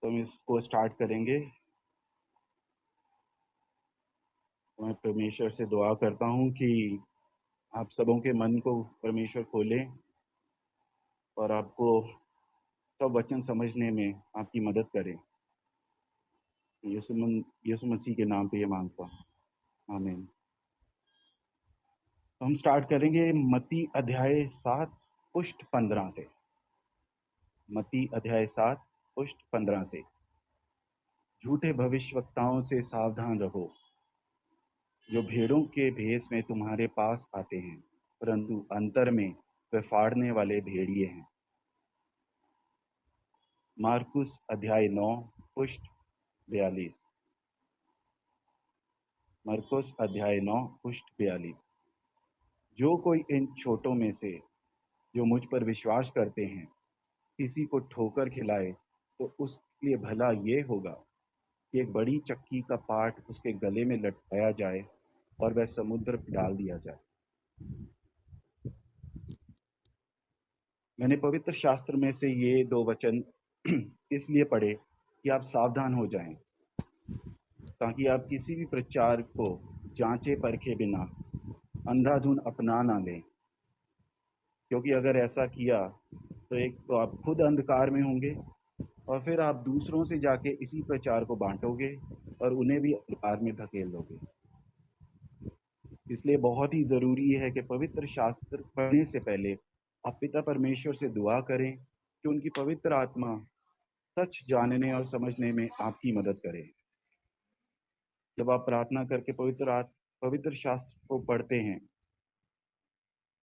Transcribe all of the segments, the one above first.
तो हम इसको स्टार्ट करेंगे। मैं परमेश्वर से दुआ करता हूँ कि आप सबों के मन को परमेश्वर खोले और आपको सब वचन समझने में आपकी मदद करे। यीशु मसीह के नाम पे ये मांगता हूँ, आमीन। तो हम स्टार्ट करेंगे मत्ती अध्याय 7 पुष्ट 15 से। मत्ती अध्याय 7 पुष्ट 15 से। झूठे भविष्यवक्ताओं से सावधान रहो, जो भेड़ों के भेष में तुम्हारे पास आते हैं, परंतु अंतर में वे फाड़ने वाले भेड़िए हैं। मार्कुस अध्याय 9 पुष्ट 42। मरकुस अध्याय 9 पुष्ट 42। जो कोई इन छोटों में से जो मुझ पर विश्वास करते हैं किसी को ठोकर खिलाए, तो उसके लिए भला ये होगा कि एक बड़ी चक्की का पाट उसके गले में लटकाया जाए और वह समुद्र में डाल दिया जाए। मैंने पवित्र शास्त्र में से ये 2 वचन इसलिए पढ़े कि आप सावधान हो जाएं, ताकि आप किसी भी प्रचार को जांचे परखे बिना अंधाधुन अपना ना लें। क्योंकि अगर ऐसा किया तो एक तो आप खुद अंधकार में होंगे और फिर आप दूसरों से जाके इसी प्रचार को बांटोगे और उन्हें भी अंधकार में धकेल दोगे। इसलिए बहुत ही ज़रूरी है कि पवित्र शास्त्र पढ़ने से पहले आप पिता परमेश्वर से दुआ करें कि उनकी पवित्र आत्मा सच जानने और समझने में आपकी मदद करे। जब आप प्रार्थना करके पवित्र शास्त्र को पढ़ते हैं,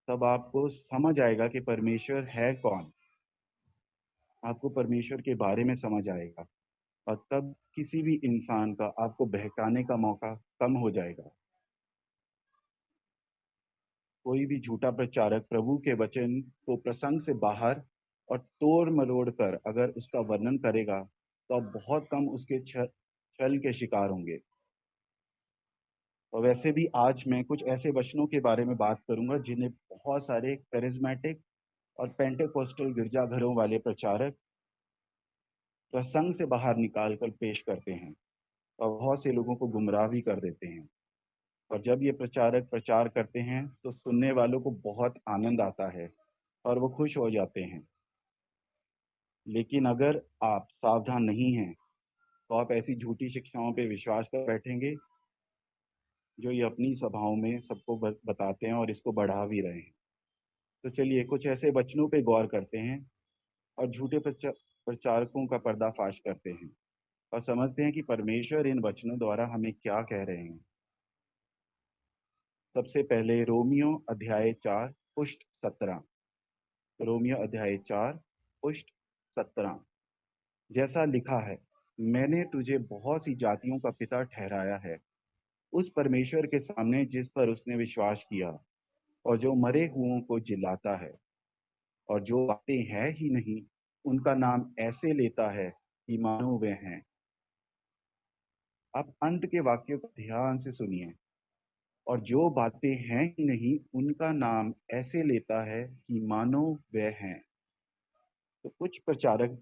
तब आपको समझ आएगा कि परमेश्वर है कौन। आपको परमेश्वर के बारे में समझ आएगा और तब किसी भी इंसान का आपको बहकाने का मौका कम हो जाएगा। कोई भी झूठा प्रचारक प्रभु के वचन को प्रसंग से बाहर और तोड़ मरोड़ कर अगर उसका वर्णन करेगा, तो आप बहुत कम उसके छल के शिकार होंगे। और वैसे भी आज मैं कुछ ऐसे वचनों के बारे में बात करूंगा जिन्हें बहुत सारे करिज्मेटिक और पेंटेकोस्टल गिरजाघरों वाले प्रचारक प्रसंग से बाहर निकाल कर पेश करते हैं और बहुत से लोगों को गुमराह भी कर देते हैं। और जब ये प्रचारक प्रचार करते हैं तो सुनने वालों को बहुत आनंद आता है और वो खुश हो जाते हैं। लेकिन अगर आप सावधान नहीं हैं तो आप ऐसी झूठी शिक्षाओं पे विश्वास कर बैठेंगे जो ये अपनी सभाओं में सबको बताते हैं और इसको बढ़ा भी रहे हैं। तो चलिए कुछ ऐसे वचनों पे गौर करते हैं और झूठे प्रचारकों का पर्दाफाश करते हैं और समझते हैं कि परमेश्वर इन वचनों द्वारा हमें क्या कह रहे हैं। सबसे पहले रोमियो अध्याय 4 पुष्ट 17। रोमियो अध्याय 4 पुष्ट 17। जैसा लिखा है, मैंने तुझे बहुत सी जातियों का पिता ठहराया है उस परमेश्वर के सामने जिस पर उसने विश्वास किया और जो मरे हुओं को जिलाता है और जो बातें हैं ही नहीं उनका नाम ऐसे लेता है कि मानो वे हैं। आप अंत के वाक्य को ध्यान से सुनिए। और जो बातें हैं ही नहीं उनका नाम ऐसे लेता है कि मानो वे हैं। तो कुछ प्रचारक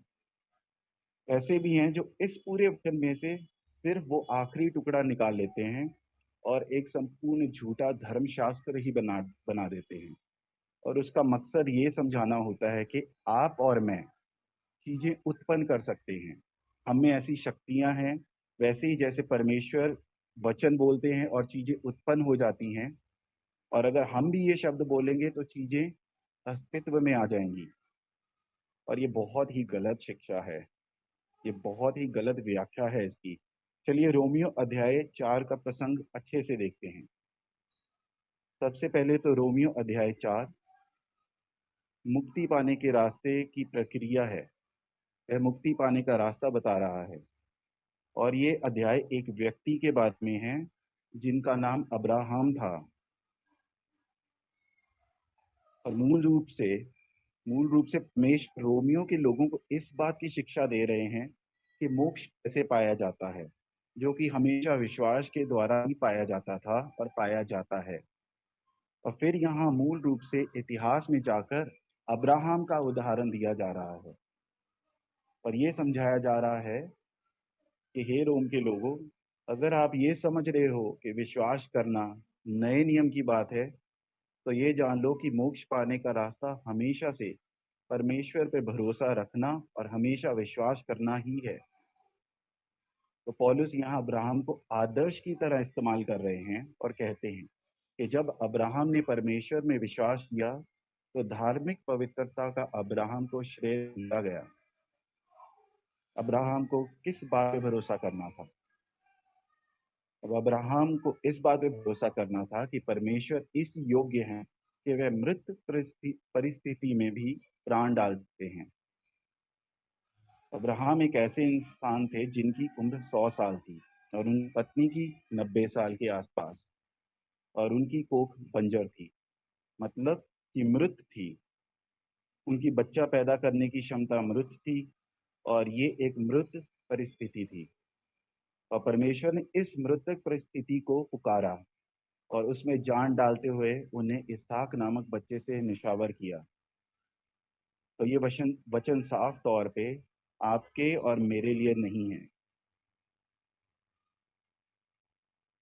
ऐसे भी हैं जो इस पूरे वचन में से सिर्फ वो आखिरी टुकड़ा निकाल लेते हैं और एक संपूर्ण झूठा धर्मशास्त्र ही बना देते हैं। और उसका मकसद ये समझाना होता है कि आप और मैं चीजें उत्पन्न कर सकते हैं। हम में ऐसी शक्तियां हैं, वैसे ही जैसे परमेश्वर वचन बोलते हैं और चीजें उत्पन्न हो जाती हैं। और अगर हम भी ये शब्द बोलेंगे तो चीजें अस्तित्व में आ जाएंगी। और ये बहुत ही गलत शिक्षा है, ये बहुत ही गलत व्याख्या है इसकी। चलिए रोमियो अध्याय 4 का प्रसंग अच्छे से देखते हैं। सबसे पहले तो रोमियो अध्याय 4 मुक्ति पाने के रास्ते की प्रक्रिया है। वह मुक्ति पाने का रास्ता बता रहा है। और ये अध्याय एक व्यक्ति के बारे में है जिनका नाम अब्राहम था। और मूल रूप से रमेश रोमियो के लोगों को इस बात की शिक्षा दे रहे हैं कि मोक्ष कैसे पाया जाता है, जो कि हमेशा विश्वास के द्वारा ही पाया जाता था और पाया जाता है। और फिर यहाँ मूल रूप से इतिहास में जाकर अब्राहम का उदाहरण दिया जा रहा है। और ये समझाया जा रहा है कि हे रोम के लोगों, अगर आप ये समझ रहे हो कि विश्वास करना नए नियम की बात है, तो ये जान लो कि मोक्ष पाने का रास्ता हमेशा से परमेश्वर पे भरोसा रखना और हमेशा विश्वास करना ही है। तो पौलुस यहाँ अब्राहम को आदर्श की तरह इस्तेमाल कर रहे हैं और कहते हैं कि जब अब्राहम ने परमेश्वर में विश्वास किया, तो धार्मिक पवित्रता का अब्राहम को श्रेय दिया गया। अब्राहम को किस बात पे भरोसा करना था? अब अब्राहम को इस बात पे भरोसा करना था कि परमेश्वर इस योग्य हैं कि वह मृत परिस्थिति में भी प्राण डाल सकते हैं। अब्राहम एक ऐसे इंसान थे जिनकी उम्र 100 साल थी और उनकी पत्नी की 90 साल के आसपास, और उनकी कोख बंजर थी, मतलब कि मृत थी। उनकी बच्चा पैदा करने की क्षमता मृत थी, और ये एक मृत परिस्थिति थी। और परमेश्वर ने इस मृतक परिस्थिति को पुकारा और उसमें जान डालते हुए उन्हें इसहाक नामक बच्चे से निशावर किया। तो ये वचन वचन साफ तौर पे आपके और मेरे लिए नहीं है।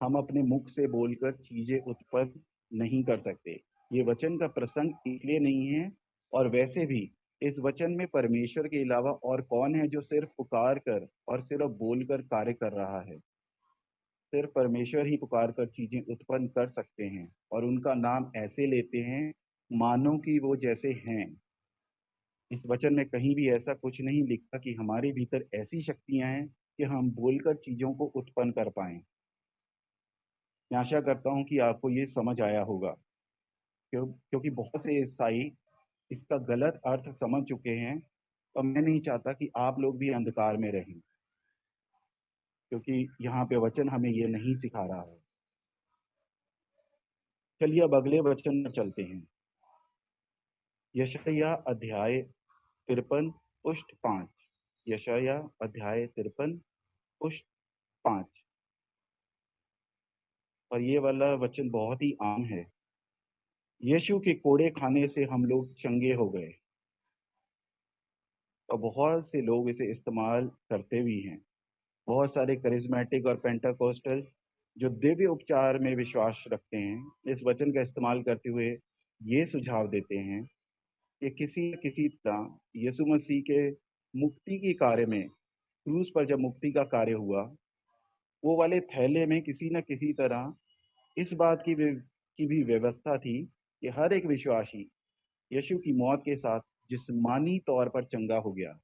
हम अपने मुख से बोलकर चीजें उत्पन्न नहीं कर सकते। ये वचन का प्रसंग इसलिए नहीं है, और वैसे भी इस वचन में परमेश्वर के अलावा और कौन है जो सिर्फ पुकार कर और सिर्फ बोलकर कार्य कर रहा है? सिर्फ परमेश्वर ही पुकार कर चीजें उत्पन्न कर सकते हैं, और उनका नाम ऐसे लेते हैं मानो कि वो जैसे हैं। इस वचन में कहीं भी ऐसा कुछ नहीं लिखा कि हमारे भीतर ऐसी शक्तियां हैं कि हम बोलकर चीजों को उत्पन्न कर पाएं। मैं आशा करता हूं कि आपको ये समझ आया होगा, क्योंकि बहुत से ईसाई इसका गलत अर्थ समझ चुके हैं, और मैं नहीं चाहता कि आप लोग भी अंधकार में रहें, क्योंकि यहाँ पे वचन हमें ये नहीं सिखा रहा है। चलिए अब अगले वचन पर चलते हैं। यशायाह अध्याय 53 पुष्ट 5। यशायाह अध्याय 53 पुष्ट 5। और ये वाला वचन बहुत ही आम है। यीशु के कोड़े खाने से हम लोग चंगे हो गए, और बहुत से लोग इसे इस्तेमाल करते भी हैं। बहुत सारे करिश्मेटिक और पेंटाकोस्टल जो दिव्य उपचार में विश्वास रखते हैं, इस वचन का इस्तेमाल करते हुए ये सुझाव देते हैं कि किसी न किसी तरह यीशु मसीह के मुक्ति के कार्य में, क्रूस पर जब मुक्ति का कार्य हुआ, वो वाले थैले में किसी न किसी तरह इस बात की भी व्यवस्था थी कि हर एक विश्वासी यीशु की मौत के साथ जिस्मानी तौर पर चंगा हो गया।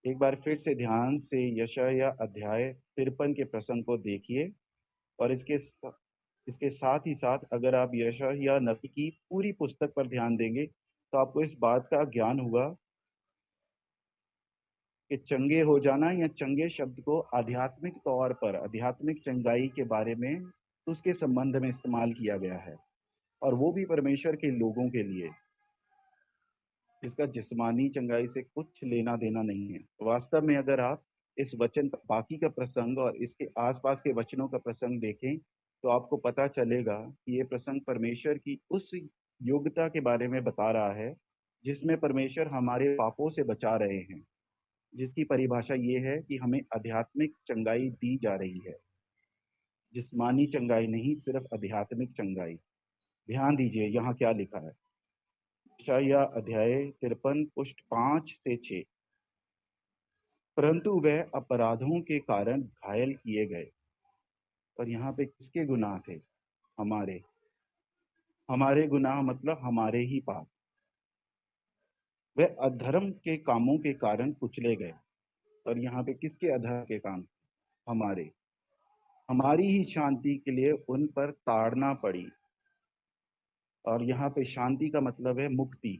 एक बार फिर से ध्यान से यशायाह अध्याय 53 के प्रसंग को देखिए, और इसके साथ ही साथ अगर आप यशायाह नबी की पूरी पुस्तक पर ध्यान देंगे, तो आपको इस बात का ज्ञान होगा कि चंगे हो जाना या चंगे शब्द को आध्यात्मिक तौर पर आध्यात्मिक चंगाई के बारे में, उसके संबंध में इस्तेमाल किया गया है, और वो भी परमेश्वर के लोगों के लिए। इसका जिस्मानी चंगाई से कुछ लेना देना नहीं है। वास्तव में अगर आप इस वचन का बाकी का प्रसंग और इसके आसपास के वचनों का प्रसंग देखें, तो आपको पता चलेगा कि ये प्रसंग परमेश्वर की उस योग्यता के बारे में बता रहा है जिसमें परमेश्वर हमारे पापों से बचा रहे हैं, जिसकी परिभाषा ये है कि हमें आध्यात्मिक चंगाई दी जा रही है। जिस्मानी चंगाई नहीं, सिर्फ आध्यात्मिक चंगाई। ध्यान दीजिए यहाँ क्या लिखा है। यशायाह अध्याय 53 पुष्ट 5 से 6। परंतु वह अपराधों के कारण घायल किए गए। और यहाँ पे किसके गुनाह थे? हमारे। हमारे गुनाह मतलब हमारे ही पाप। वह अधर्म के कामों के कारण कुचले गए। और यहाँ पे किसके अधर्म के काम? हमारे। हमारी ही शांति के लिए उन पर ताड़ना पड़ी। और यहाँ पे शांति का मतलब है मुक्ति,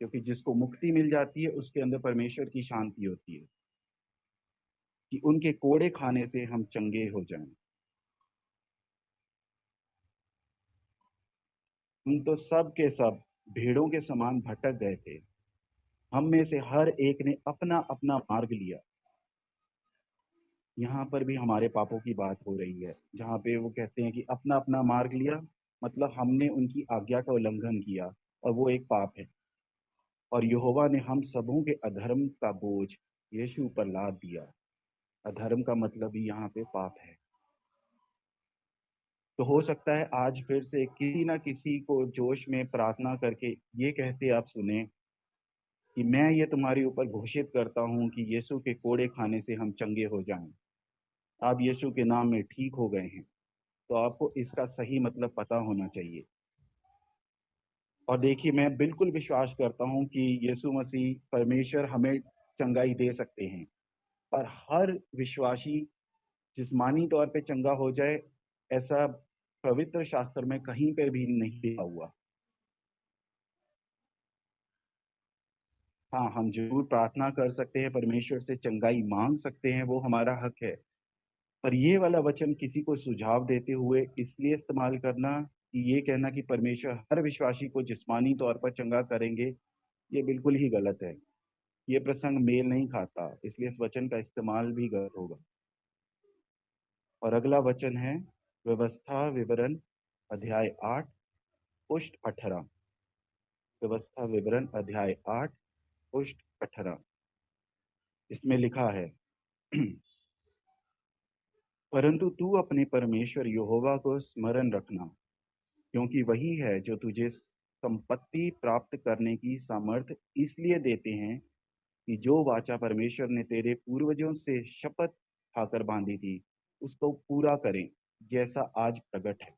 क्योंकि जिसको मुक्ति मिल जाती है उसके अंदर परमेश्वर की शांति होती है, कि उनके कोड़े खाने से हम चंगे हो जाएं। हम तो सब के सब भेड़ों के समान भटक गए थे। हम में से हर एक ने अपना अपना मार्ग लिया। यहाँ पर भी हमारे पापों की बात हो रही है, जहाँ पे वो कहते हैं कि अपना अपना मार्ग लिया, मतलब हमने उनकी आज्ञा का उल्लंघन किया, और वो एक पाप है। और यहोवा ने हम सबों के अधर्म का बोझ यीशु पर लाद दिया। अधर्म का मतलब ही यहाँ पे पाप है। तो हो सकता है आज फिर से किसी ना किसी को जोश में प्रार्थना करके ये कहते आप सुने कि मैं ये तुम्हारे ऊपर घोषित करता हूँ कि यीशु के कोड़े खाने से हम चंगे हो जाएं। आप यीशु के नाम में ठीक हो गए हैं। तो आपको इसका सही मतलब पता होना चाहिए। और देखिए, मैं बिल्कुल विश्वास करता हूँ कि यीशु मसीह परमेश्वर हमें चंगाई दे सकते हैं, पर हर विश्वासी जिस्मानी तौर पे चंगा हो जाए, ऐसा पवित्र शास्त्र में कहीं पर भी नहीं लिखा हुआ। हाँ, हम जरूर प्रार्थना कर सकते हैं, परमेश्वर से चंगाई मांग सकते हैं, वो हमारा हक है। पर ये वाला वचन किसी को सुझाव देते हुए इसलिए इस्तेमाल करना कि ये कहना कि परमेश्वर हर विश्वासी को जिस्मानी तौर पर चंगा करेंगे, ये बिल्कुल ही गलत है। ये प्रसंग मेल नहीं खाता, इसलिए इस वचन का इस्तेमाल भी गलत होगा। और अगला वचन है व्यवस्था विवरण अध्याय 8 पुष्ट 18। व्यवस्था विवरण अध्याय 8 पुष्ट 18। इसमें लिखा है परंतु तू अपने परमेश्वर यहोवा को स्मरण रखना, क्योंकि वही है जो तुझे संपत्ति प्राप्त करने की सामर्थ इसलिए देते हैं कि जो वाचा परमेश्वर ने तेरे पूर्वजों से शपथ खाकर बांधी थी उसको पूरा करें, जैसा आज प्रकट है।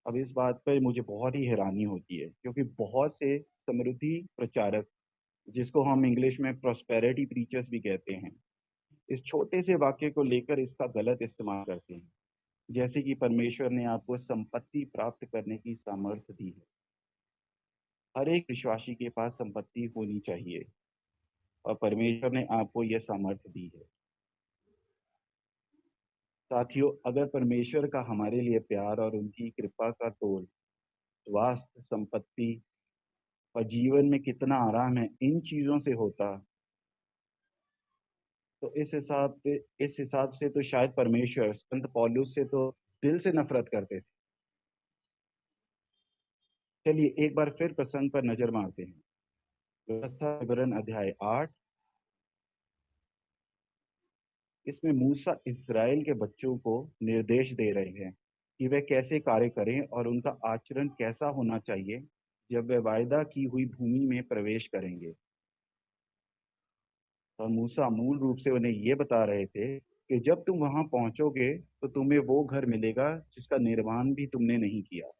अब इस बात पर मुझे बहुत ही हैरानी होती है, क्योंकि बहुत से समृद्धि प्रचारक, जिसको हम इंग्लिश में प्रोस्पेरिटी प्रीचर्स भी कहते हैं, इस छोटे से वाक्य को लेकर इसका गलत इस्तेमाल करते हैं, जैसे कि परमेश्वर ने आपको संपत्ति प्राप्त करने की सामर्थ्य दी है। हर एक विश्वासी के पास संपत्ति होनी चाहिए, और परमेश्वर ने आपको यह सामर्थ्य दी है। साथियों, अगर परमेश्वर का हमारे लिए प्यार और उनकी कृपा का तोल स्वास्थ्य, संपत्ति और जीवन में कितना आराम है इन चीजों से होता, तो इस हिसाब से तो शायद परमेश्वर संत पौलुस से तो दिल से नफरत करते थे। चलिए एक बार फिर प्रसंग पर नजर मारते हैं। व्यवस्था विवरण अध्याय 8। इसमें मूसा इस्राएल के बच्चों को निर्देश दे रहे हैं कि वे कैसे कार्य करें और उनका आचरण कैसा होना चाहिए जब वे वायदा की हुई भूमि में प्रवेश करेंगे। और मूसा मूल रूप से उन्हें ये बता रहे थे कि जब तुम वहां पहुंचोगे तो तुम्हें वो घर मिलेगा जिसका निर्माण भी तुमने नहीं किया।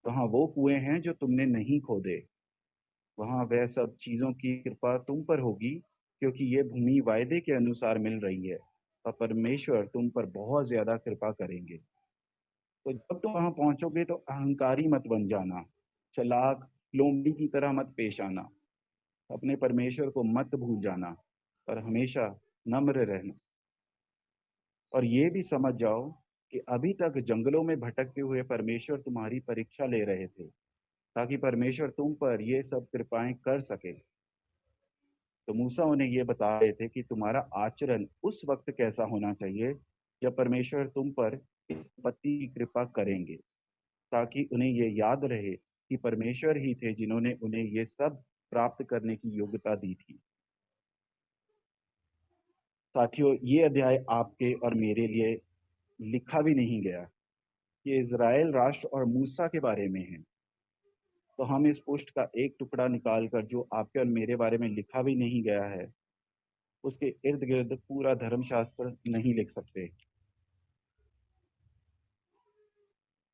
वहां वो कुएं हैं जो तुमने नहीं खोदे। वहां वह सब चीजों की कृपा तुम पर होगी, क्योंकि ये भूमि वायदे के अनुसार मिल रही है और परमेश्वर तुम पर बहुत ज्यादा कृपा करेंगे। तो जब तुम वहां पहुंचोगे तो अहंकारी मत बन जाना, चालाक लोमड़ी की तरह मत पेश आना, अपने परमेश्वर को मत भूल जाना, पर हमेशा नम्र रहना। और ये भी समझ जाओ कि अभी तक जंगलों में भटकते हुए परमेश्वर तुम्हारी परीक्षा ले रहे थे, ताकि परमेश्वर तुम पर ये सब कृपाएं कर सके। तो मूसा उन्हें ये बता रहे थे कि तुम्हारा आचरण उस वक्त कैसा होना चाहिए जब परमेश्वर तुम पर इस पति की कृपा करेंगे, ताकि उन्हें ये याद रहे कि परमेश्वर ही थे जिन्होंने उन्हें ये सब प्राप्त करने की योग्यता दी थी। साथियों, ये अध्याय आपके और मेरे लिए लिखा भी नहीं गया, ये इज़राइल राष्ट्र और मूसा के बारे में है। तो हम इस पोस्ट का एक टुकड़ा निकाल कर जो आपके और मेरे बारे में लिखा भी नहीं गया है, उसके इर्द गिर्द पूरा धर्मशास्त्र नहीं लिख सकते।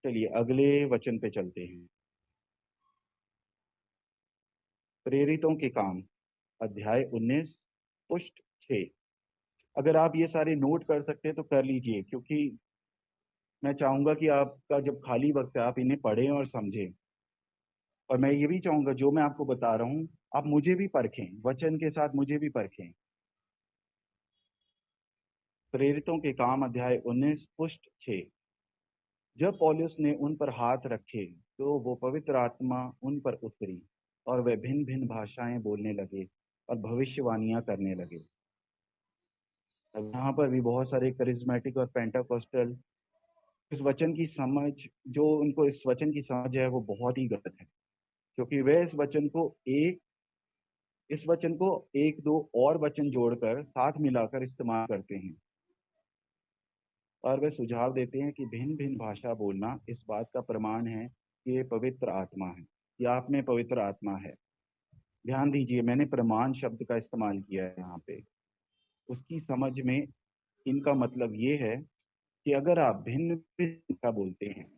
चलिए अगले वचन पे चलते हैं। प्रेरितों के काम अध्याय 19 पुष्ट 6। अगर आप ये सारे नोट कर सकते हैं तो कर लीजिए, क्योंकि मैं चाहूंगा कि आपका जब खाली वक्त है आप इन्हें पढ़ें और समझें। और मैं ये भी चाहूंगा जो मैं आपको बता रहा हूँ आप मुझे भी परखें, वचन के साथ मुझे भी परखें। प्रेरितों के काम अध्याय 19 पुष्ट 6। जब पौलुस ने उन पर हाथ रखे तो वो पवित्र आत्मा उन पर उतरी और वे भिन्न भिन्न भाषाएं बोलने लगे और भविष्यवाणियां करने लगे। अब यहाँ पर भी बहुत सारे करिज्मेटिक और पेंटाकोस्टल इस वचन की समझ, जो उनको इस वचन की समझ है वो बहुत ही गलत है। क्योंकि वे इस वचन को एक दो और वचन जोड़कर साथ मिलाकर इस्तेमाल करते हैं। और वे सुझाव देते हैं कि भिन्न भिन्न भाषा बोलना इस बात का प्रमाण है कि ये पवित्र आत्मा है, कि आप में पवित्र आत्मा है। ध्यान दीजिए, मैंने प्रमाण शब्द का इस्तेमाल किया है यहाँ पे। उसकी समझ में इनका मतलब ये है कि अगर आप भिन्न भिन्न भाषा बोलते हैं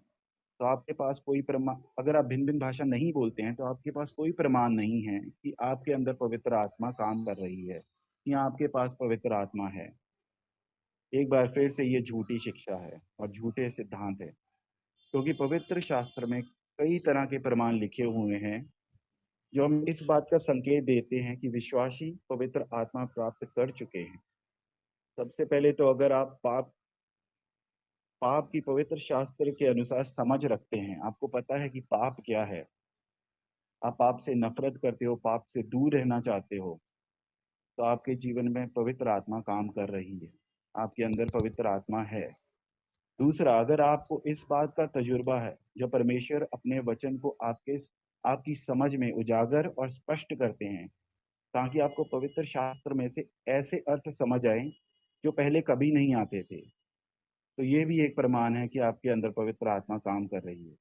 तो आपके पास कोई प्रमाण, अगर आप भिन्न भिन्न भाषा नहीं बोलते हैं तो आपके पास कोई प्रमाण नहीं है कि आपके अंदर पवित्र आत्मा काम कर रही है या आपके पास पवित्र आत्मा है। एक बार फिर से ये झूठी शिक्षा है और झूठे सिद्धांत है, क्योंकि पवित्र शास्त्र में कई तरह के प्रमाण लिखे हुए हैं जो हमें इस बात का संकेत देते हैं कि विश्वासी पवित्र आत्मा प्राप्त कर चुके हैं। सबसे पहले तो अगर आप पाप की पवित्र शास्त्र के अनुसार समझ रखते हैं, आपको पता है कि पाप क्या है, आप पाप से नफरत करते हो, पाप से दूर रहना चाहते हो, तो आपके जीवन में पवित्र आत्मा काम कर रही है, आपके अंदर पवित्र आत्मा है। दूसरा, अगर आपको इस बात का तजुर्बा है, जो परमेश्वर अपने वचन को आपकी समझ में उजागर और स्पष्ट करते हैं ताकि आपको पवित्र शास्त्र में से ऐसे अर्थ समझ आए जो पहले कभी नहीं आते थे, तो ये भी एक प्रमाण है कि आपके अंदर पवित्र आत्मा काम कर रही है।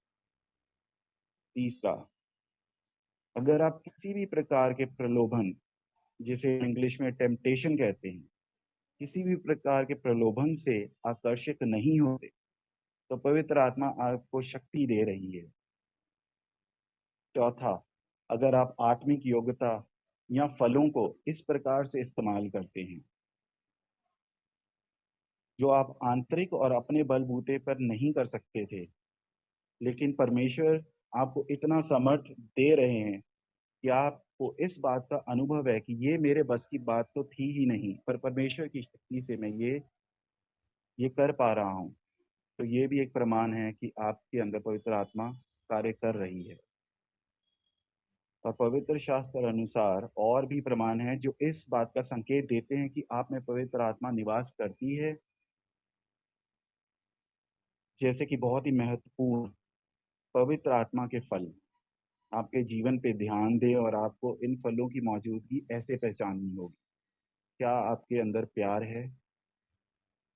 तीसरा, अगर आप किसी भी प्रकार के प्रलोभन, जिसे इंग्लिश में टेम्पटेशन कहते हैं, किसी भी प्रकार के प्रलोभन से आकर्षित नहीं होते, तो पवित्र आत्मा आपको शक्ति दे रही है। चौथा, अगर आप आत्मिक योग्यता या फलों को इस प्रकार से इस्तेमाल करते हैं जो आप आंतरिक और अपने बलबूते पर नहीं कर सकते थे, लेकिन परमेश्वर आपको इतना समर्थ दे रहे हैं कि आपको इस बात का अनुभव है कि ये मेरे बस की बात तो थी ही नहीं, पर परमेश्वर की शक्ति से मैं ये कर पा रहा हूँ, तो ये भी एक प्रमाण है कि आपके अंदर पवित्र आत्मा कार्य कर रही है। और पवित्र शास्त्र अनुसार और भी प्रमाण हैं जो इस बात का संकेत देते हैं कि आप में पवित्र आत्मा निवास करती है, जैसे कि बहुत ही महत्वपूर्ण पवित्र आत्मा के फल। आपके जीवन पे ध्यान दें और आपको इन फलों की मौजूदगी ऐसे पहचाननी होगी। क्या आपके अंदर प्यार है?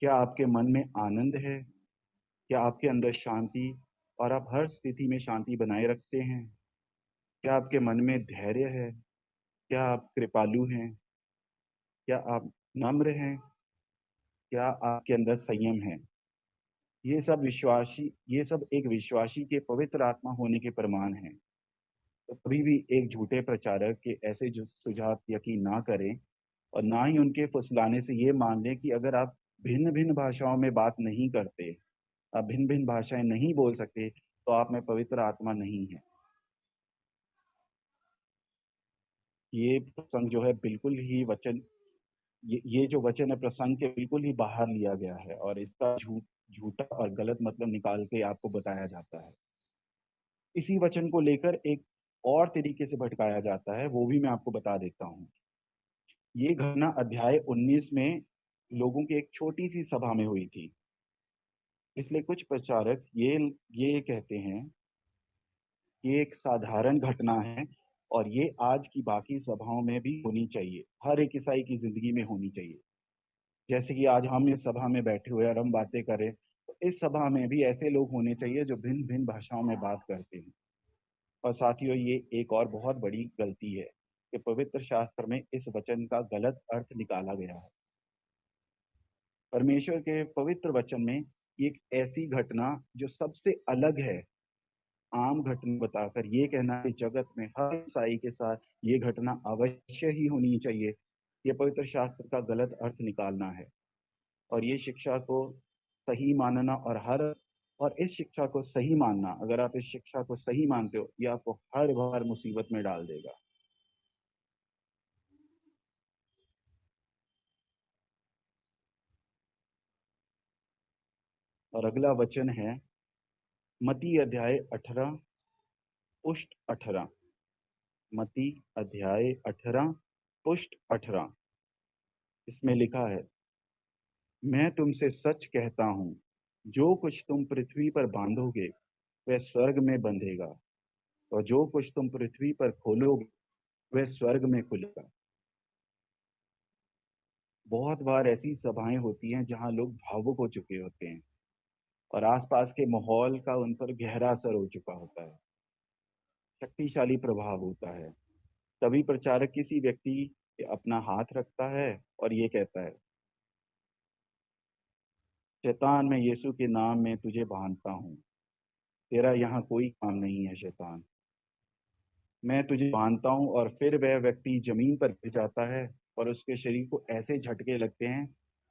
क्या आपके मन में आनंद है? क्या आपके अंदर शांति और आप हर स्थिति में शांति बनाए रखते हैं? क्या आपके मन में धैर्य है? क्या आप कृपालु हैं? क्या आप नम्र हैं? क्या आपके अंदर संयम है? ये सब एक विश्वासी के पवित्र आत्मा होने के प्रमाण हैं। तो कभी भी एक झूठे प्रचारक के ऐसे जो सुझाव यकीन ना करें और ना ही उनके फुसलाने से ये मान लें कि अगर आप भिन्न भिन्न भाषाओं में बात नहीं करते, आप भिन्न भिन्न भाषाएं नहीं बोल सकते, तो आप में पवित्र आत्मा नहीं है। ये प्रसंग जो है बिल्कुल ही वचन ये जो वचन है प्रसंग के बिल्कुल ही बाहर लिया गया है और इसका झूठा और गलत मतलब निकाल के आपको बताया जाता है। इसी वचन को लेकर एक और तरीके से भटकाया जाता है, वो भी मैं आपको बता देता हूँ। ये घटना अध्याय 19 में लोगों की एक छोटी सी सभा में हुई थी। इसलिए कुछ प्रचारक ये कहते हैं कि ये एक साधारण घटना है और ये आज की बाकी सभाओं में भी होनी चाहिए, हर एक ईसाई की जिंदगी में होनी चाहिए। जैसे कि आज हम इस सभा में बैठे हुए और हम बातें करें, तो इस सभा में भी ऐसे लोग होने चाहिए जो भिन्न भिन्न भाषाओं में बात करते हैं। और साथियों, ये एक और बहुत बड़ी गलती है कि पवित्र शास्त्र में इस वचन का गलत अर्थ निकाला गया है। परमेश्वर के पवित्र वचन में एक ऐसी घटना जो सबसे अलग है, आम घटना बताकर ये कहना कि जगत में हर ईसाई के साथ ये घटना अवश्य ही होनी चाहिए, ये पवित्र शास्त्र का गलत अर्थ निकालना है। और ये शिक्षा को सही मानना और इस शिक्षा को सही मानना, अगर आप इस शिक्षा को सही मानते हो, ये आपको हर बार मुसीबत में डाल देगा। और अगला वचन है मत्ती अध्याय 18 पुष्ट 18। मत्ती अध्याय 18 पुष्ट 18। इसमें लिखा है, मैं तुमसे सच कहता हूँ, जो कुछ तुम पृथ्वी पर बांधोगे वह स्वर्ग में बंधेगा, और जो कुछ तुम पृथ्वी पर खोलोगे वह स्वर्ग में खुलेगा। बहुत बार ऐसी सभाएं होती हैं जहां लोग भावुक हो चुके होते हैं और आसपास के माहौल का उन पर गहरा असर हो चुका होता है, शक्तिशाली प्रभाव होता है। तभी प्रचारक किसी व्यक्ति पे अपना हाथ रखता है और ये कहता है, शैतान, मैं यीशु के नाम में तुझे बांधता हूँ, तेरा यहाँ कोई काम नहीं है शैतान, मैं तुझे बांधता हूँ। और फिर वह व्यक्ति जमीन पर गिर जाता है और उसके शरीर को ऐसे झटके लगते हैं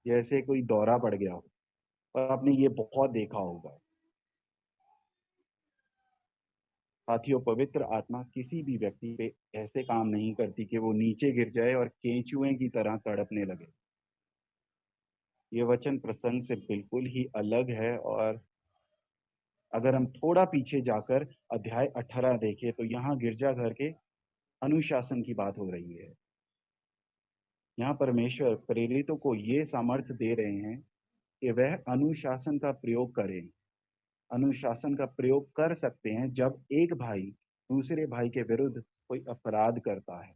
जैसे कोई दौरा पड़ गया हो। और आपने ये बहुत देखा होगा। साथियों, पवित्र आत्मा किसी भी व्यक्ति पे ऐसे काम नहीं करती कि वो नीचे गिर जाए और केंचुए की तरह तड़पने लगे। ये वचन प्रसंग से बिल्कुल ही अलग है। और अगर हम थोड़ा पीछे जाकर अध्याय 18 देखें तो यहाँ गिरजाघर के अनुशासन की बात हो रही है। यहाँ परमेश्वर प्रेरितों को ये सामर्थ्य दे रहे हैं कि वह अनुशासन का प्रयोग करें। अनुशासन का प्रयोग कर सकते हैं जब एक भाई दूसरे भाई के विरुद्ध कोई अपराध करता है।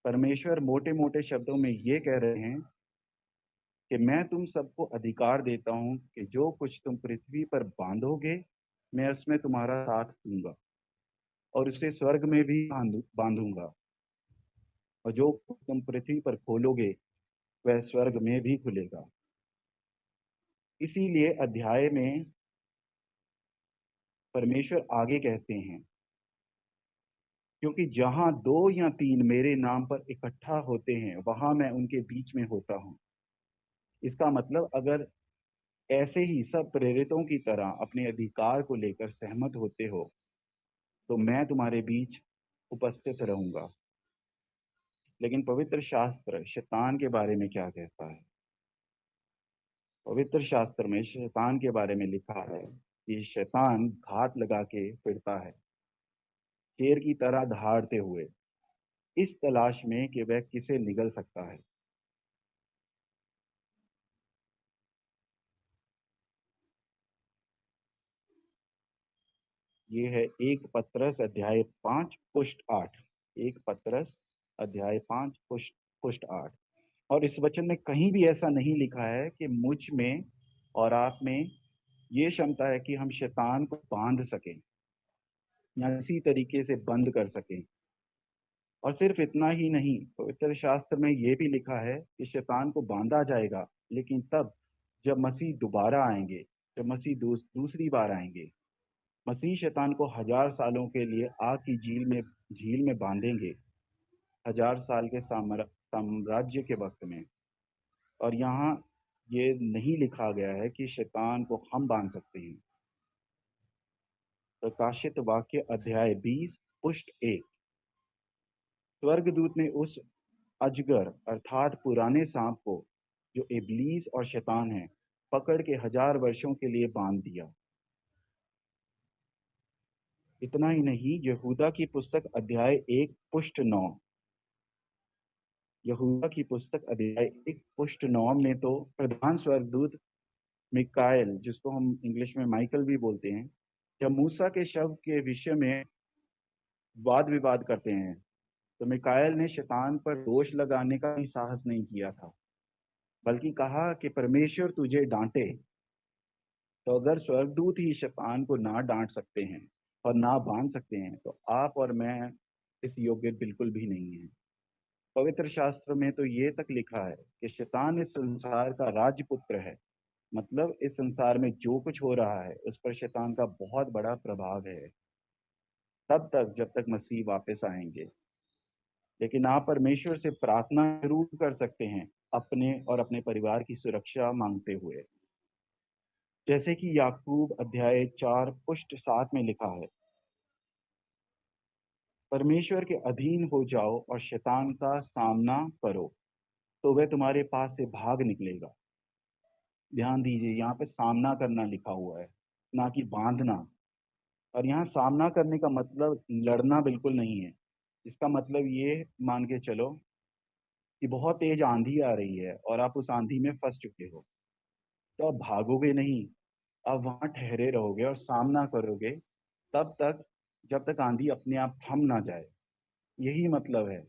परमेश्वर मोटे मोटे शब्दों में ये कह रहे हैं कि मैं तुम सबको अधिकार देता हूं कि जो कुछ तुम पृथ्वी पर बांधोगे मैं उसमें तुम्हारा साथ दूंगा और उसे स्वर्ग में भी बांधूंगा, और जो कुछ तुम पृथ्वी पर खोलोगे वह स्वर्ग में भी खुलेगा। इसीलिए अध्याय में परमेश्वर आगे कहते हैं, क्योंकि जहां दो या तीन मेरे नाम पर इकट्ठा होते हैं वहां मैं उनके बीच में होता हूं। इसका मतलब अगर ऐसे ही सब प्रेरितों की तरह अपने अधिकार को लेकर सहमत होते हो तो मैं तुम्हारे बीच उपस्थित रहूंगा। लेकिन पवित्र शास्त्र शैतान के बारे में क्या कहता है? पवित्र शास्त्र में शैतान के बारे में लिखा है कि शैतान घात लगा के फिरता है, शेर की तरह दहाड़ते हुए, इस तलाश में कि वह किसे निगल सकता है। ये है एक पत्रस अध्याय 5 पुष्ट 8। एक पत्रस अध्याय 5 पुष्ट 8। और इस वचन में कहीं भी ऐसा नहीं लिखा है कि मुझ में और आप में ये क्षमता है कि हम शैतान को बांध सकें या किसी तरीके से बंद कर सकें। और सिर्फ इतना ही नहीं, पवित्र शास्त्र में ये भी लिखा है कि शैतान को बांधा जाएगा, लेकिन तब जब मसीह दोबारा आएंगे, जब मसीह दूसरी बार आएंगे। मसीह शैतान को 1000 सालों के लिए आग की झील में बांधेंगे, 1000 साल के साम्राज्य के वक्त में। और यहाँ ये नहीं लिखा गया है कि शैतान को हम बांध सकते हैं। प्रकाशित वाक्य अध्याय 20 पुष्ट 1। स्वर्गदूत ने उस अजगर अर्थात पुराने सांप को, जो इबलीस और शैतान है, पकड़ के 1000 वर्षों के लिए बांध दिया। इतना ही नहीं, यहूदा की पुस्तक अध्याय 1 पुष्ट 9, यहूदा की पुस्तक अध्याय 1 पुष्ट 9 में तो प्रधान स्वर्गदूत मिकाएल, जिसको हम इंग्लिश में माइकल भी बोलते हैं, जब मूसा के शव के विषय में वाद विवाद करते हैं तो मिकाएल ने शैतान पर दोष लगाने का भी साहस नहीं किया था, बल्कि कहा कि परमेश्वर तुझे डांटे। तो अगर स्वर्गदूत ही शैतान को ना डांट सकते हैं और ना बांध सकते हैं तो आप और मैं इस योग्य बिल्कुल भी नहीं है। पवित्र शास्त्र में तो ये तक लिखा है कि शैतान इस संसार का राजपुत्र है। मतलब इस संसार में जो कुछ हो रहा है उस पर शैतान का बहुत बड़ा प्रभाव है, तब तक जब तक मसीह वापस आएंगे। लेकिन आप परमेश्वर से प्रार्थना जरूर कर सकते हैं, अपने और अपने परिवार की सुरक्षा मांगते हुए। जैसे कि याकूब अध्याय 4 पुष्ट 7 में लिखा है, परमेश्वर के अधीन हो जाओ और शैतान का सामना करो तो वह तुम्हारे पास से भाग निकलेगा। ध्यान दीजिए, यहाँ पे सामना करना लिखा हुआ है, ना कि बांधना। और यहाँ सामना करने का मतलब लड़ना बिल्कुल नहीं है। इसका मतलब ये मान के चलो कि बहुत तेज आंधी आ रही है और आप उस आंधी में फंस चुके हो, तो आप भागोगे नहीं, आप वहां ठहरे रहोगे और सामना करोगे तब तक जब तक आंधी अपने आप थम ना जाए। यही मतलब है।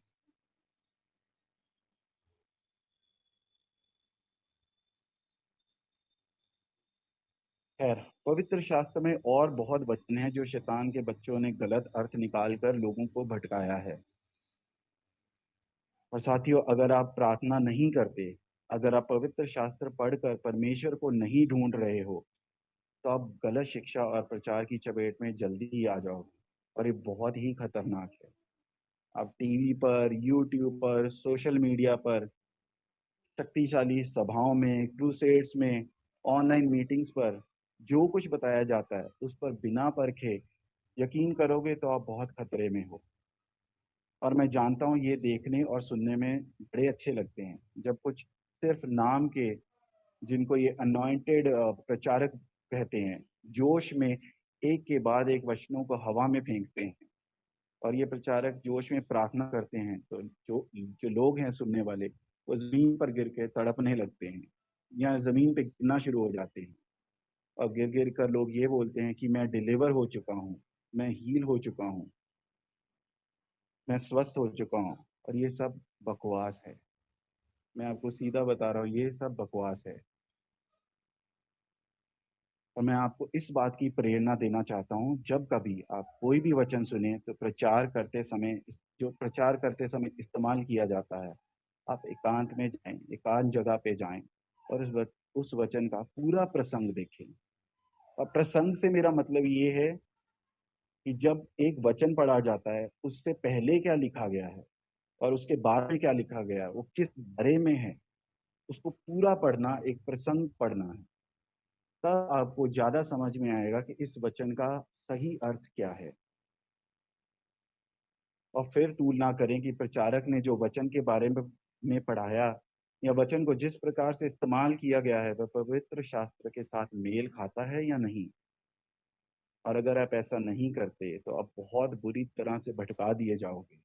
खैर, पवित्र शास्त्र में और बहुत वचन हैं जो शैतान के बच्चों ने गलत अर्थ निकालकर लोगों को भटकाया है। और साथियों, अगर आप प्रार्थना नहीं करते, अगर आप पवित्र शास्त्र पढ़कर परमेश्वर को नहीं ढूंढ रहे हो, तो आप गलत शिक्षा और प्रचार की चपेट में जल्दी ही आ जाओगे। और ये बहुत ही खतरनाक है। आप टीवी पर, यूट्यूब पर, सोशल मीडिया पर, शक्तिशाली सभाओं में, क्रूसेड्स में, ऑनलाइन मीटिंग्स पर जो कुछ बताया जाता है उस पर बिना परखे यकीन करोगे तो आप बहुत खतरे में हो। और मैं जानता हूँ ये देखने और सुनने में बड़े अच्छे लगते हैं, जब कुछ सिर्फ नाम के, जिनको ये अनॉइंटेड प्रचारक कहते हैं, जोश में एक के बाद एक वचनों को हवा में फेंकते हैं। और ये प्रचारक जोश में प्रार्थना करते हैं तो जो जो लोग हैं सुनने वाले, वो जमीन पर गिर के तड़पने लगते हैं या जमीन पे गिरना शुरू हो जाते हैं। और गिर गिर कर लोग ये बोलते हैं कि मैं डिलीवर हो चुका हूँ, मैं हील हो चुका हूँ, मैं स्वस्थ हो चुका हूँ। और ये सब बकवास है। मैं आपको सीधा बता रहा हूँ, ये सब बकवास है। और मैं आपको इस बात की प्रेरणा देना चाहता हूँ, जब कभी आप कोई भी वचन सुने तो प्रचार करते समय, जो प्रचार करते समय इस्तेमाल किया जाता है, आप एकांत में जाएं, एकांत जगह पे जाएं और उस वचन का पूरा प्रसंग देखें। और प्रसंग से मेरा मतलब ये है कि जब एक वचन पढ़ा जाता है, उससे पहले क्या लिखा गया है और उसके बाद में क्या लिखा गया है, वो किस बारे में है, उसको पूरा पढ़ना, एक प्रसंग पढ़ना है। तब आपको ज्यादा समझ में आएगा कि इस वचन का सही अर्थ क्या है। और फिर तूल ना करें कि प्रचारक ने जो वचन के बारे में पढ़ाया या वचन को जिस प्रकार से इस्तेमाल किया गया है वह पवित्र शास्त्र के साथ मेल खाता है या नहीं। और अगर आप ऐसा नहीं करते तो आप बहुत बुरी तरह से भटका दिए जाओगे।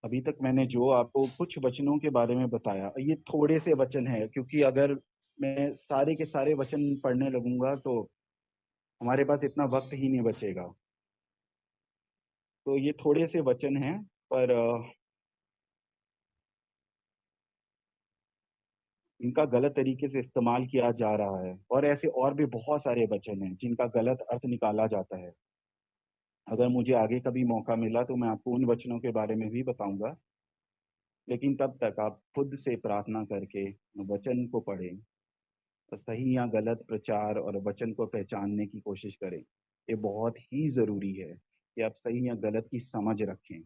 अभी तक मैंने जो आपको कुछ वचनों के बारे में बताया, ये थोड़े से वचन है, क्योंकि अगर मैं सारे के सारे वचन पढ़ने लगूंगा तो हमारे पास इतना वक्त ही नहीं बचेगा। तो ये थोड़े से वचन हैं, पर इनका गलत तरीके से इस्तेमाल किया जा रहा है। और ऐसे और भी बहुत सारे वचन हैं जिनका गलत अर्थ निकाला जाता है। अगर मुझे आगे कभी मौका मिला तो मैं आपको उन वचनों के बारे में भी बताऊंगा। लेकिन तब तक आप खुद से प्रार्थना करके वचन को पढ़ें और सही या गलत प्रचार और वचन को पहचानने की कोशिश करें। ये बहुत ही जरूरी है कि आप सही या गलत की समझ रखें।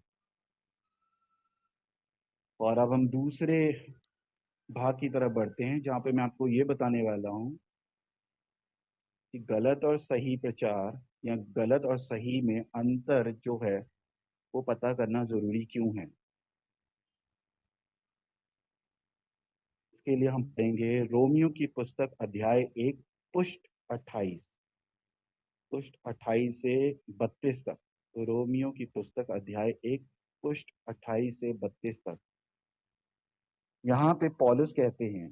और अब हम दूसरे भाग की तरफ बढ़ते हैं, जहाँ पे मैं आपको ये बताने वाला हूँ कि गलत और सही प्रचार या गलत और सही में अंतर जो है वो पता करना जरूरी क्यों है। इसके लिए हम पढ़ेंगे रोमियो की पुस्तक अध्याय 1, पुष्ट 28, पुष्ट 28 से 32 तक। तो रोमियो की पुस्तक अध्याय 1, पुष्ट 28 से 32 तक। यहाँ पे पौलुस कहते हैं,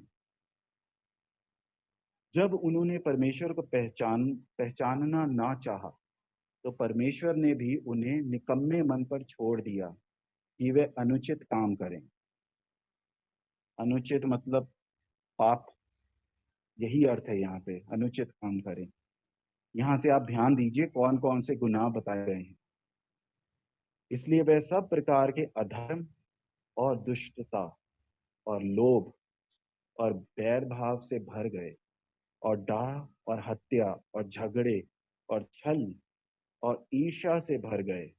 जब उन्होंने परमेश्वर को पहचानना ना चाहा, तो परमेश्वर ने भी उन्हें निकम्मे मन पर छोड़ दिया कि वे अनुचित काम करें। अनुचित मतलब पाप, यही अर्थ है यहाँ पे, अनुचित काम करें। यहाँ से आप ध्यान दीजिए कौन कौन से गुनाह बताए गए हैं। इसलिए वह सब प्रकार के अधर्म और दुष्टता और लोभ और बैर भाव से भर गए, और डाह और हत्या और झगड़े और छल और ईर्ष्या से भर गए,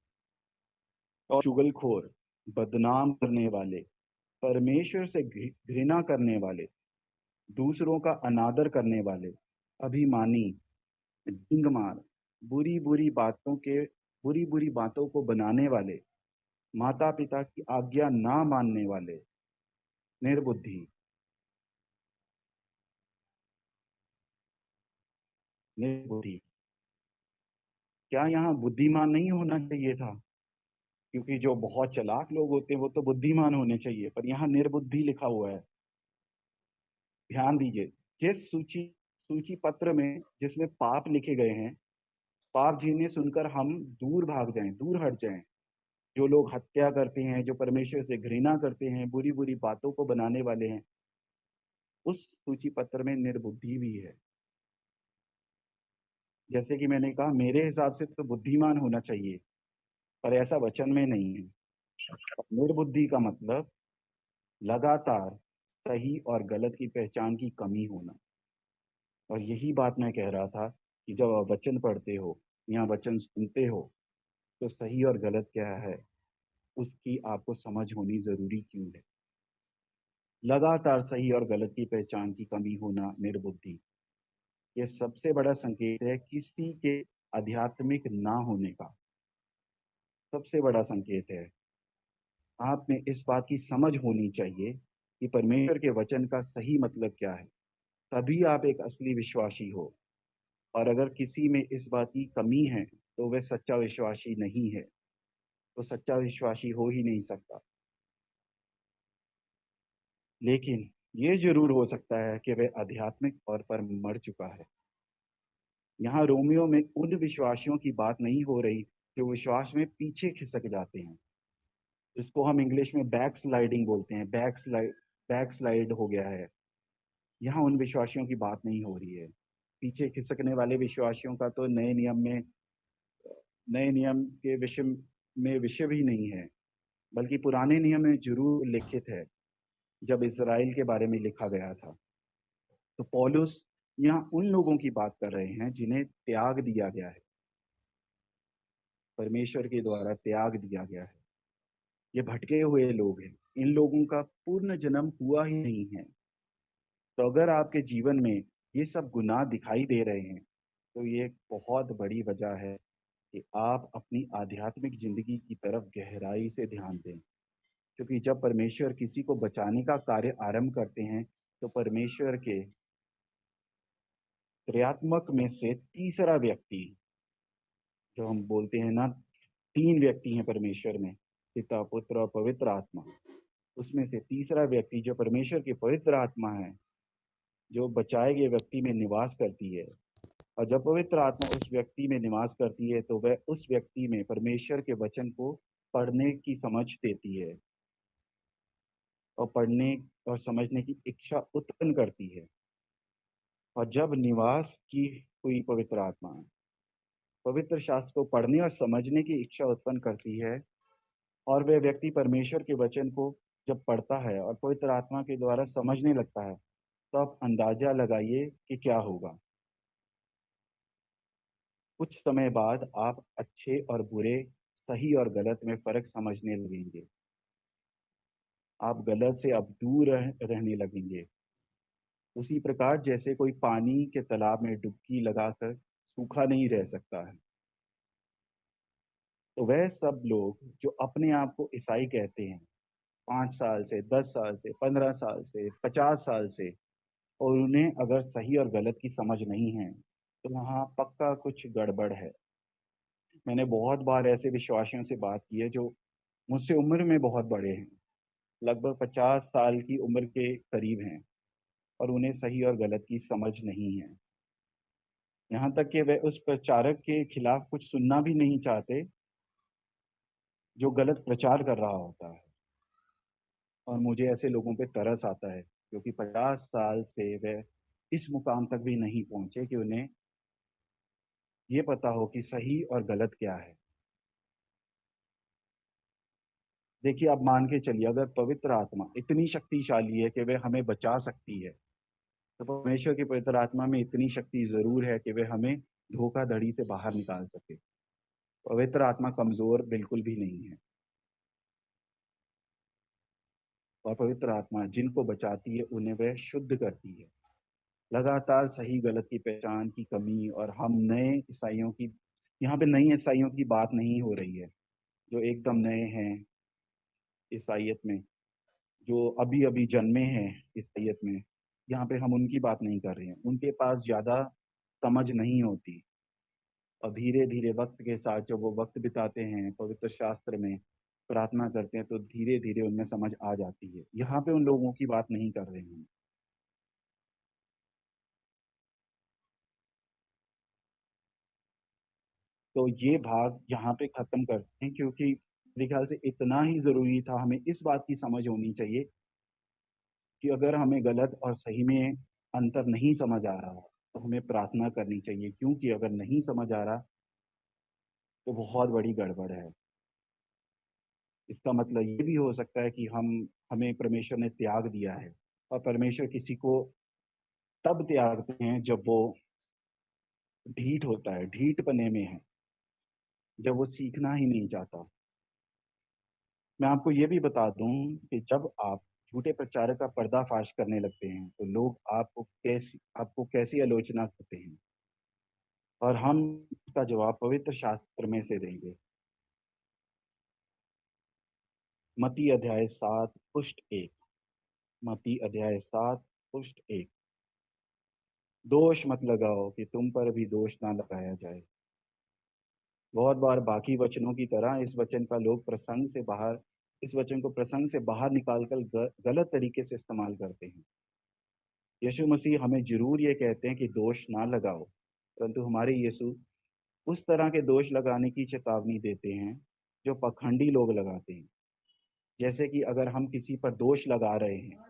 और चुगलखोर, बदनाम करने वाले, परमेश्वर से घृणा करने वाले, दूसरों का अनादर करने वाले, अभिमानी, डींगमार, बुरी बुरी बातों के बुरी बुरी बातों को बनाने वाले, माता पिता की आज्ञा ना मानने वाले, निर्बुद्धि। निर्बुद्धि, क्या यहाँ बुद्धिमान नहीं होना चाहिए था? क्योंकि जो बहुत चालाक लोग होते हैं वो तो बुद्धिमान होने चाहिए, पर यहाँ निर्बुद्धि लिखा हुआ है। ध्यान दीजिए, जिस सूची पत्र में जिसमें पाप लिखे गए हैं, पाप जिन्हें सुनकर हम दूर भाग जाएं, दूर हट जाएं। जो लोग हत्या करते हैं, जो परमेश्वर से घृणा करते हैं, बुरी बुरी बातों को बनाने वाले हैं, उस सूची पत्र में निर्बुद्धि भी है। जैसे कि मैंने कहा, मेरे हिसाब से तो बुद्धिमान होना चाहिए, पर ऐसा वचन में नहीं है। निर्बुद्धि का मतलब लगातार सही और गलत की पहचान की कमी होना। और यही बात मैं कह रहा था कि जब आप वचन पढ़ते हो या वचन सुनते हो, तो सही और गलत क्या है उसकी आपको समझ होनी जरूरी क्यों है। लगातार सही और गलत की पहचान की कमी होना, निर्बुद्धि, ये सबसे बड़ा संकेत है किसी के आध्यात्मिक ना होने का। सबसे बड़ा संकेत है। आप में इस बात की समझ होनी चाहिए कि परमेश्वर के वचन का सही मतलब क्या है, तभी आप एक असली विश्वासी हो। और अगर किसी में इस बात की कमी है, तो वह सच्चा विश्वासी नहीं है। तो सच्चा विश्वासी हो ही नहीं सकता। लेकिन ये जरूर हो सकता है कि वह आध्यात्मिक तौर पर मर चुका है। यहाँ रोमियो में उन विश्वासियों की बात नहीं हो रही जो विश्वास में पीछे खिसक जाते हैं, जिसको हम इंग्लिश में बैक स्लाइडिंग बोलते हैं। बैक स्लाइड हो गया है। यहाँ उन विश्वासियों की बात नहीं हो रही है। पीछे खिसकने वाले विश्वासियों का तो नए नियम के विषय भी नहीं है, बल्कि पुराने नियम में जरूर उल्लिखित है, जब इसराइल के बारे में लिखा गया था। तो पौलुस यहाँ उन लोगों की बात कर रहे हैं जिन्हें त्याग दिया गया है, परमेश्वर के द्वारा त्याग दिया गया है। ये भटके हुए लोग हैं। इन लोगों का पूर्ण जन्म हुआ ही नहीं है। तो अगर आपके जीवन में ये सब गुनाह दिखाई दे रहे हैं, तो ये एक बहुत बड़ी वजह है कि आप अपनी आध्यात्मिक जिंदगी की तरफ गहराई से ध्यान दें। क्योंकि जब परमेश्वर किसी को बचाने का कार्य आरंभ करते हैं, तो परमेश्वर के त्रयात्मक में से तीसरा व्यक्ति, जो हम बोलते हैं ना, तीन व्यक्ति हैं परमेश्वर में, पिता, पुत्र और पवित्र आत्मा, उसमें से तीसरा व्यक्ति जो परमेश्वर की पवित्र आत्मा है, जो बचाए गए व्यक्ति में निवास करती है। और जब पवित्र आत्मा उस व्यक्ति में निवास करती है, तो वह उस व्यक्ति में परमेश्वर के वचन को पढ़ने की समझ देती है, और पढ़ने और समझने की इच्छा उत्पन्न करती है। और जब निवास की हुई पवित्र आत्मा पवित्र शास्त्र को पढ़ने और समझने की इच्छा उत्पन्न करती है, और वह व्यक्ति परमेश्वर के वचन को जब पढ़ता है और पवित्र आत्मा के द्वारा समझने लगता है, तो आप अंदाजा लगाइए कि क्या होगा। कुछ समय बाद आप अच्छे और बुरे, सही और गलत में फर्क समझने लगेंगे। आप गलत से अब दूर रहने लगेंगे। उसी प्रकार जैसे कोई पानी के तालाब में डुबकी लगाकर सूखा नहीं रह सकता है, तो वह सब लोग जो अपने आप को ईसाई कहते हैं, 5 साल से, 10 साल से, 15 साल से, 50 साल से, और उन्हें अगर सही और गलत की समझ नहीं है, तो वहाँ पक्का कुछ गड़बड़ है। मैंने बहुत बार ऐसे विश्वासियों से बात की है जो मुझसे उम्र में बहुत बड़े हैं, लगभग 50 साल की उम्र के करीब हैं, और उन्हें सही और गलत की समझ नहीं है। यहाँ तक कि वे उस प्रचारक के खिलाफ कुछ सुनना भी नहीं चाहते जो गलत प्रचार कर रहा होता है। और मुझे ऐसे लोगों पे तरस आता है, क्योंकि 50 साल से वे इस मुकाम तक भी नहीं पहुंचे कि उन्हें ये पता हो कि सही और गलत क्या है। देखिए, आप मान के चलिए, अगर पवित्र आत्मा इतनी शक्तिशाली है कि वह हमें बचा सकती है, तो परमेश्वर की पवित्र आत्मा में इतनी शक्ति जरूर है कि वह हमें धोखाधड़ी से बाहर निकाल सके। पवित्र आत्मा कमजोर बिल्कुल भी नहीं है। और पवित्र आत्मा जिनको बचाती है, उन्हें वह शुद्ध करती है। लगातार सही गलत की पहचान की कमी, और हम नए ईसाइयों की, यहाँ पे नई ईसाइयों की बात नहीं हो रही है जो एकदम नए हैं ईसाइयत में, जो अभी अभी जन्मे हैं ईसाइयत में। यहाँ पे हम उनकी बात नहीं कर रहे हैं। उनके पास ज्यादा समझ नहीं होती, और धीरे धीरे वक्त के साथ जब वो वक्त बिताते हैं पवित्र शास्त्र में, प्रार्थना करते हैं, तो धीरे धीरे उनमें समझ आ जाती है। यहाँ पे उन लोगों की बात नहीं कर रहे हैं। तो ये भाग यहाँ पे खत्म करते हैं, क्योंकि मेरे ख्याल से इतना ही जरूरी था। हमें इस बात की समझ होनी चाहिए कि अगर हमें गलत और सही में अंतर नहीं समझ आ रहा तो हमें प्रार्थना करनी चाहिए, क्योंकि अगर नहीं समझ आ रहा तो बहुत बड़ी गड़बड़ है। इसका मतलब ये भी हो सकता है कि हमें परमेश्वर ने त्याग दिया है, और परमेश्वर किसी को तब त्यागते हैं जब वो ढीठ होता है, ढीठ पने में है, जब वो सीखना ही नहीं चाहता। मैं आपको ये भी बता दूं कि जब आप झूठे प्रचारक का पर्दाफाश करने लगते हैं तो लोग आपको कैसी आलोचना करते हैं, और हम इसका जवाब पवित्र शास्त्र में से देंगे। मत्ती अध्याय 7 पुष्ट 1। मत्ती अध्याय 7 पुष्ट 1। दोष मत लगाओ कि तुम पर भी दोष ना लगाया जाए। बहुत बार बाकी वचनों की तरह इस वचन को प्रसंग से बाहर निकालकर गलत तरीके से इस्तेमाल करते हैं। यीशु मसीह हमें जरूर ये कहते हैं कि दोष ना लगाओ, परंतु हमारे यीशु उस तरह के दोष लगाने की चेतावनी देते हैं जो पखंडी लोग लगाते हैं। जैसे कि अगर हम किसी पर दोष लगा रहे हैं,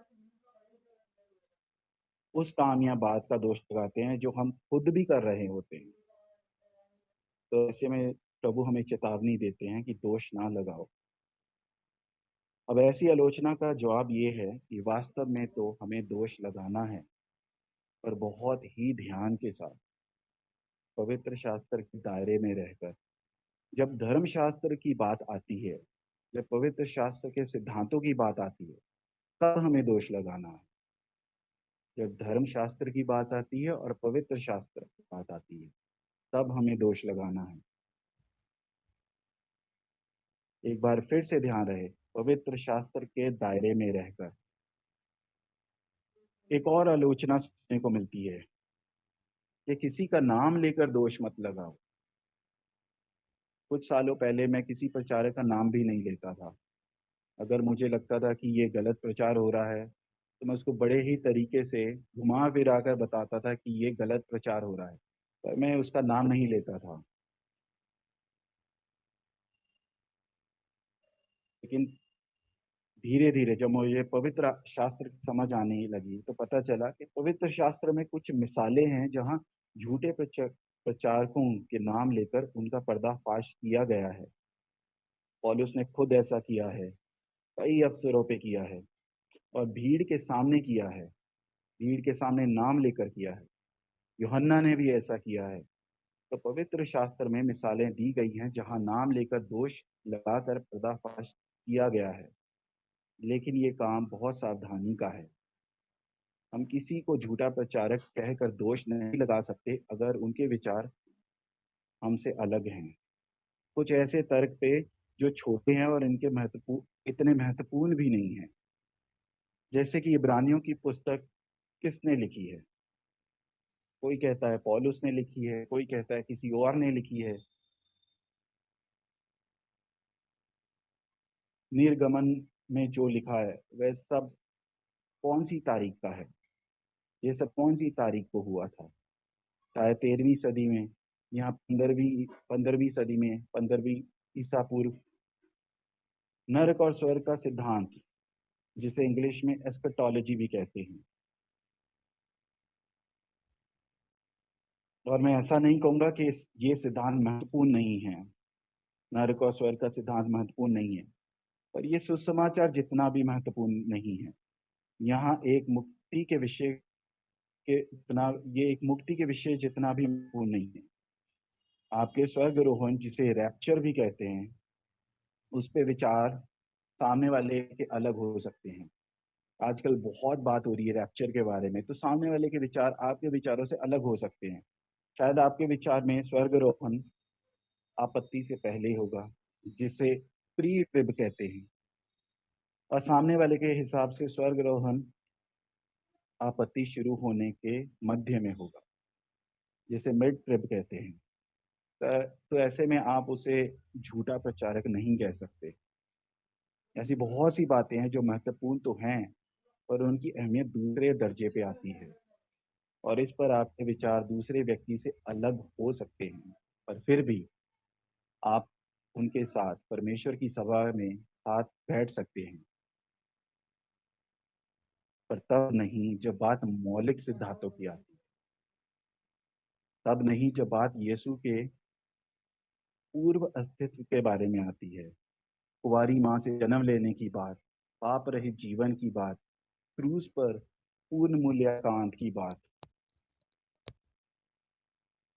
उस काम या बात का दोष लगाते हैं जो हम खुद भी कर रहे होते हैं, तो ऐसे में प्रभु हमें चेतावनी देते हैं कि दोष ना लगाओ। अब ऐसी आलोचना का जवाब ये है कि वास्तव में तो हमें दोष लगाना है, पर बहुत ही ध्यान के साथ, पवित्र शास्त्र के दायरे में रहकर। जब धर्मशास्त्र की बात आती है, जब पवित्र शास्त्र के सिद्धांतों की बात आती है, तब हमें दोष लगाना है। जब धर्मशास्त्र की बात आती है और पवित्र शास्त्र की बात आती है, तब हमें दोष लगाना है। एक बार फिर से ध्यान रहे, पवित्र शास्त्र के दायरे में रहकर। एक और आलोचना सुनने को मिलती है कि किसी का नाम लेकर दोष मत लगाओ। कुछ सालों पहले मैं किसी प्रचारक का नाम भी नहीं लेता था। अगर मुझे लगता था कि ये गलत प्रचार हो रहा है तो मैं उसको बड़े ही तरीके से घुमा फिरा कर बताता था कि ये गलत प्रचार हो रहा है, पर मैं उसका नाम नहीं लेता था। लेकिन धीरे धीरे जब मुझे पवित्र शास्त्र की समझ आने लगी तो पता चला कि पवित्र शास्त्र में कुछ मिसालें हैं जहाँ झूठे प्रचारकों के नाम लेकर उनका पर्दाफाश किया गया है। पौलुस ने खुद ऐसा किया है, कई अवसरों पे किया है, और भीड़ के सामने किया है, भीड़ के सामने नाम लेकर किया है। यूहन्ना ने भी ऐसा किया है। तो पवित्र शास्त्र में मिसालें दी गई हैं जहां नाम लेकर दोष लगाकर पर्दाफाश किया गया है, लेकिन ये काम बहुत सावधानी का है। हम किसी को झूठा प्रचारक कहकर दोष नहीं लगा सकते अगर उनके विचार हमसे अलग हैं। कुछ ऐसे तर्क पे जो छोटे हैं और इतने महत्वपूर्ण भी नहीं है। जैसे कि इब्रानियों की पुस्तक किसने लिखी है? कोई कहता है पौलुस ने लिखी है, कोई कहता है किसी और ने लिखी है। निर्गमन में जो लिखा है वह सब कौन सी तारीख का है? ये सब कौन सी तारीख को हुआ था? शायद 13वीं सदी में, यहाँ 15वीं सदी में, 15वीं ईसा पूर्व। नरक और स्वर्ग का सिद्धांत, जिसे इंग्लिश में एस्कटोलॉजी भी कहते हैं। और मैं ऐसा नहीं कहूंगा कि ये सिद्धांत महत्वपूर्ण नहीं है, नरक और स्वर्ग का सिद्धांत महत्वपूर्ण नहीं है, पर ये सुसमाचार जितना भी महत्वपूर्ण नहीं है। यहाँ एक मुक्ति के विषय के इतना ये एक मुक्ति के विषय जितना भी महत्वपूर्ण नहीं है। आपके स्वर्गारोहण, जिसे रैप्चर भी कहते हैं, उस पे विचार सामने वाले के अलग हो सकते हैं। आजकल बहुत बात हो रही है रैप्चर के बारे में, तो सामने वाले के विचार आपके विचारों से अलग हो सकते हैं। शायद आपके विचार में स्वर्गारोहण आपत्ति से पहले होगा, जिसे प्री ट्रिब कहते हैं, और सामने वाले के हिसाब से स्वर्गारोहण आपत्ति शुरू होने के मध्य में होगा, जिसे मिड ट्रिब कहते हैं। तो ऐसे में आप उसे झूठा प्रचारक नहीं कह सकते। ऐसी बहुत सी बातें हैं जो महत्वपूर्ण तो हैं, पर उनकी अहमियत दूसरे दर्जे पे आती है, और इस पर आपके विचार दूसरे व्यक्ति से अलग हो सकते हैं। पर फिर भी आप उनके साथ परमेश्वर की सभा में साथ बैठ सकते हैं, पर तब नहीं जब बात मौलिक सिद्धांतों की आती है। तब नहीं जब बात यीशु के पूर्व अस्तित्व के बारे में आती है, कुंवारी माँ से जन्म लेने की बात, पाप रहित जीवन की बात, क्रूस पर पूर्ण मूल्यांकन की बात,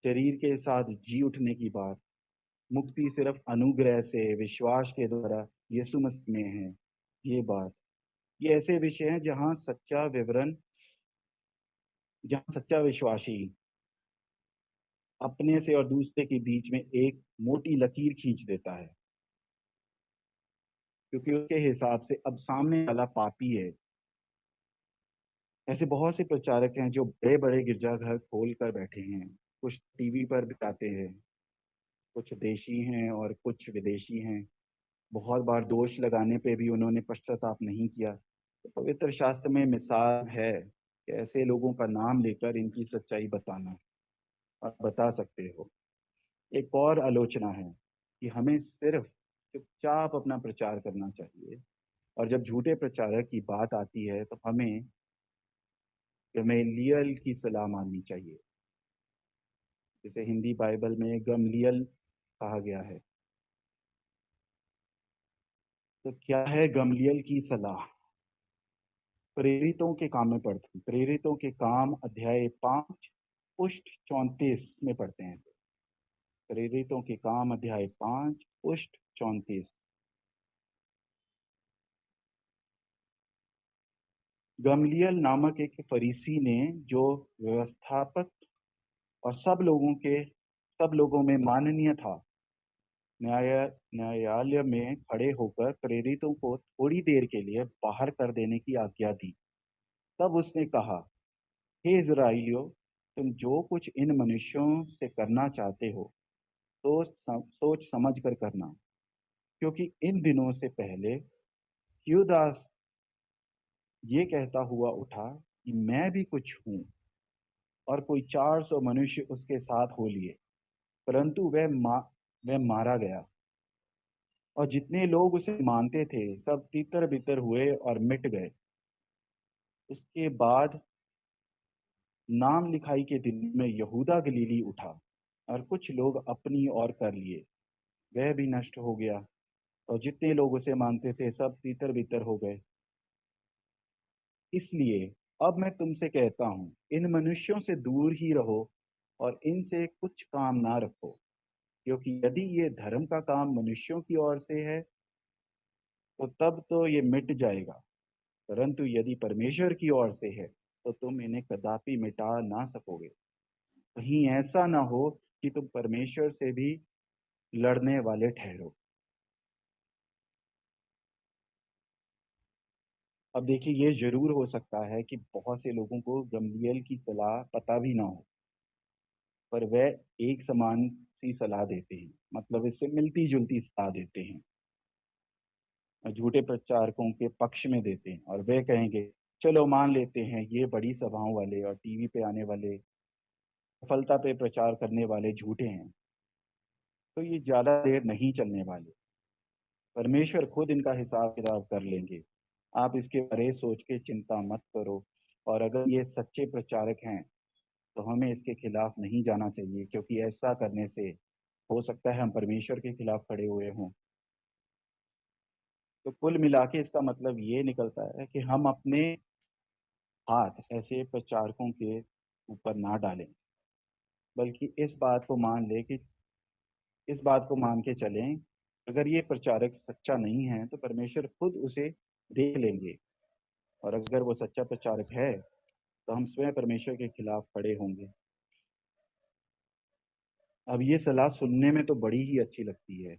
शरीर के साथ जी उठने की बात, मुक्ति सिर्फ अनुग्रह से विश्वास के द्वारा यीशु मसीह में है, ये बात। ये ऐसे विषय हैं जहाँ सच्चा विश्वासी अपने से और दूसरे के बीच में एक मोटी लकीर खींच देता है, क्योंकि उसके हिसाब से अब सामने वाला पापी है। ऐसे बहुत से प्रचारक हैं जो बड़े बड़े गिरजाघर खोल कर बैठे हैं, कुछ टीवी पर दिखाते हैं, कुछ देशी हैं और कुछ विदेशी हैं। बहुत बार दोष लगाने पे भी उन्होंने पश्चाताप नहीं किया। तो पवित्र शास्त्र में मिसाल है कि ऐसे लोगों का नाम लेकर इनकी सच्चाई बताना, और बता सकते हो। एक और आलोचना है कि हमें सिर्फ चुपचाप अपना प्रचार करना चाहिए, और जब झूठे प्रचारक की बात आती है तो हमें गमलीएल की सलाह माननी चाहिए, जिसे हिंदी बाइबल में गमलीएल कहा गया है। तो क्या है गमलीएल की सलाह? प्रेरितों के काम में पढ़ते हैं, प्रेरितों के काम अध्याय 5 पुष्ट 34 में पढ़ते हैं। प्रेरितों के काम अध्याय 5 पुष्ट 34। गमलीएल नामक एक फरीसी ने, जो व्यवस्थापक और सब लोगों में माननीय था, न्याय न्यायालय में खड़े होकर प्रेरितों को थोड़ी देर के लिए बाहर कर देने की आज्ञा दी। तब उसने कहा, हे इज़राइलियों, तुम जो कुछ इन मनुष्यों से करना चाहते हो तो सोच समझ कर करना, क्योंकि इन दिनों से पहले थ्यूदास ये कहता हुआ उठा कि मैं भी कुछ हूँ, और कोई 400 मनुष्य उसके साथ हो लिए, परंतु वह मारा गया, और जितने लोग उसे मानते थे सब तितर बितर हुए और मिट गए। उसके बाद नाम लिखाई के दिन में यहूदा गलीली उठा, और कुछ लोग अपनी ओर कर लिए, वह भी नष्ट हो गया, और जितने लोग उसे मानते थे सब तितर बितर हो गए। इसलिए अब मैं तुमसे कहता हूँ, इन मनुष्यों से दूर ही रहो और इनसे कुछ काम ना रखो, क्योंकि यदि ये धर्म का काम मनुष्यों की ओर से है तो तब तो ये मिट जाएगा, परंतु यदि परमेश्वर की ओर से है तो तुम इन्हें कदापि मिटा ना सकोगे। कहीं ऐसा ना हो कि तुम परमेश्वर से भी लड़ने वाले ठहरो। अब देखिए, ये जरूर हो सकता है कि बहुत से लोगों को गमलीएल की सलाह पता भी ना हो, पर वह एक समान सी सलाह देते हैं, मतलब इससे मिलती जुलती सलाह देते हैं, और झूठे प्रचारकों के पक्ष में देते हैं, और वे कहेंगे, चलो मान लेते हैं ये बड़ी सभाओं वाले और टीवी पे आने वाले, सफलता पे प्रचार करने वाले झूठे हैं, तो ये ज्यादा देर नहीं चलने वाले, परमेश्वर खुद इनका हिसाब किताब कर लेंगे। आप इसके बारे सोच के चिंता मत करो, और अगर ये सच्चे प्रचारक हैं तो हमें इसके खिलाफ नहीं जाना चाहिए, क्योंकि ऐसा करने से हो सकता है हम परमेश्वर के खिलाफ खड़े हुए हों। तो कुल मिला के इसका मतलब ये निकलता है कि हम अपने हाथ ऐसे प्रचारकों के ऊपर ना डालें, बल्कि इस बात को मान के चलें, अगर ये प्रचारक सच्चा नहीं है तो परमेश्वर खुद उसे देख लेंगे, और अगर वो सच्चा प्रचारक है तो हम स्वयं परमेश्वर के खिलाफ खड़े होंगे। अब ये सलाह सुनने में तो बड़ी ही अच्छी लगती है।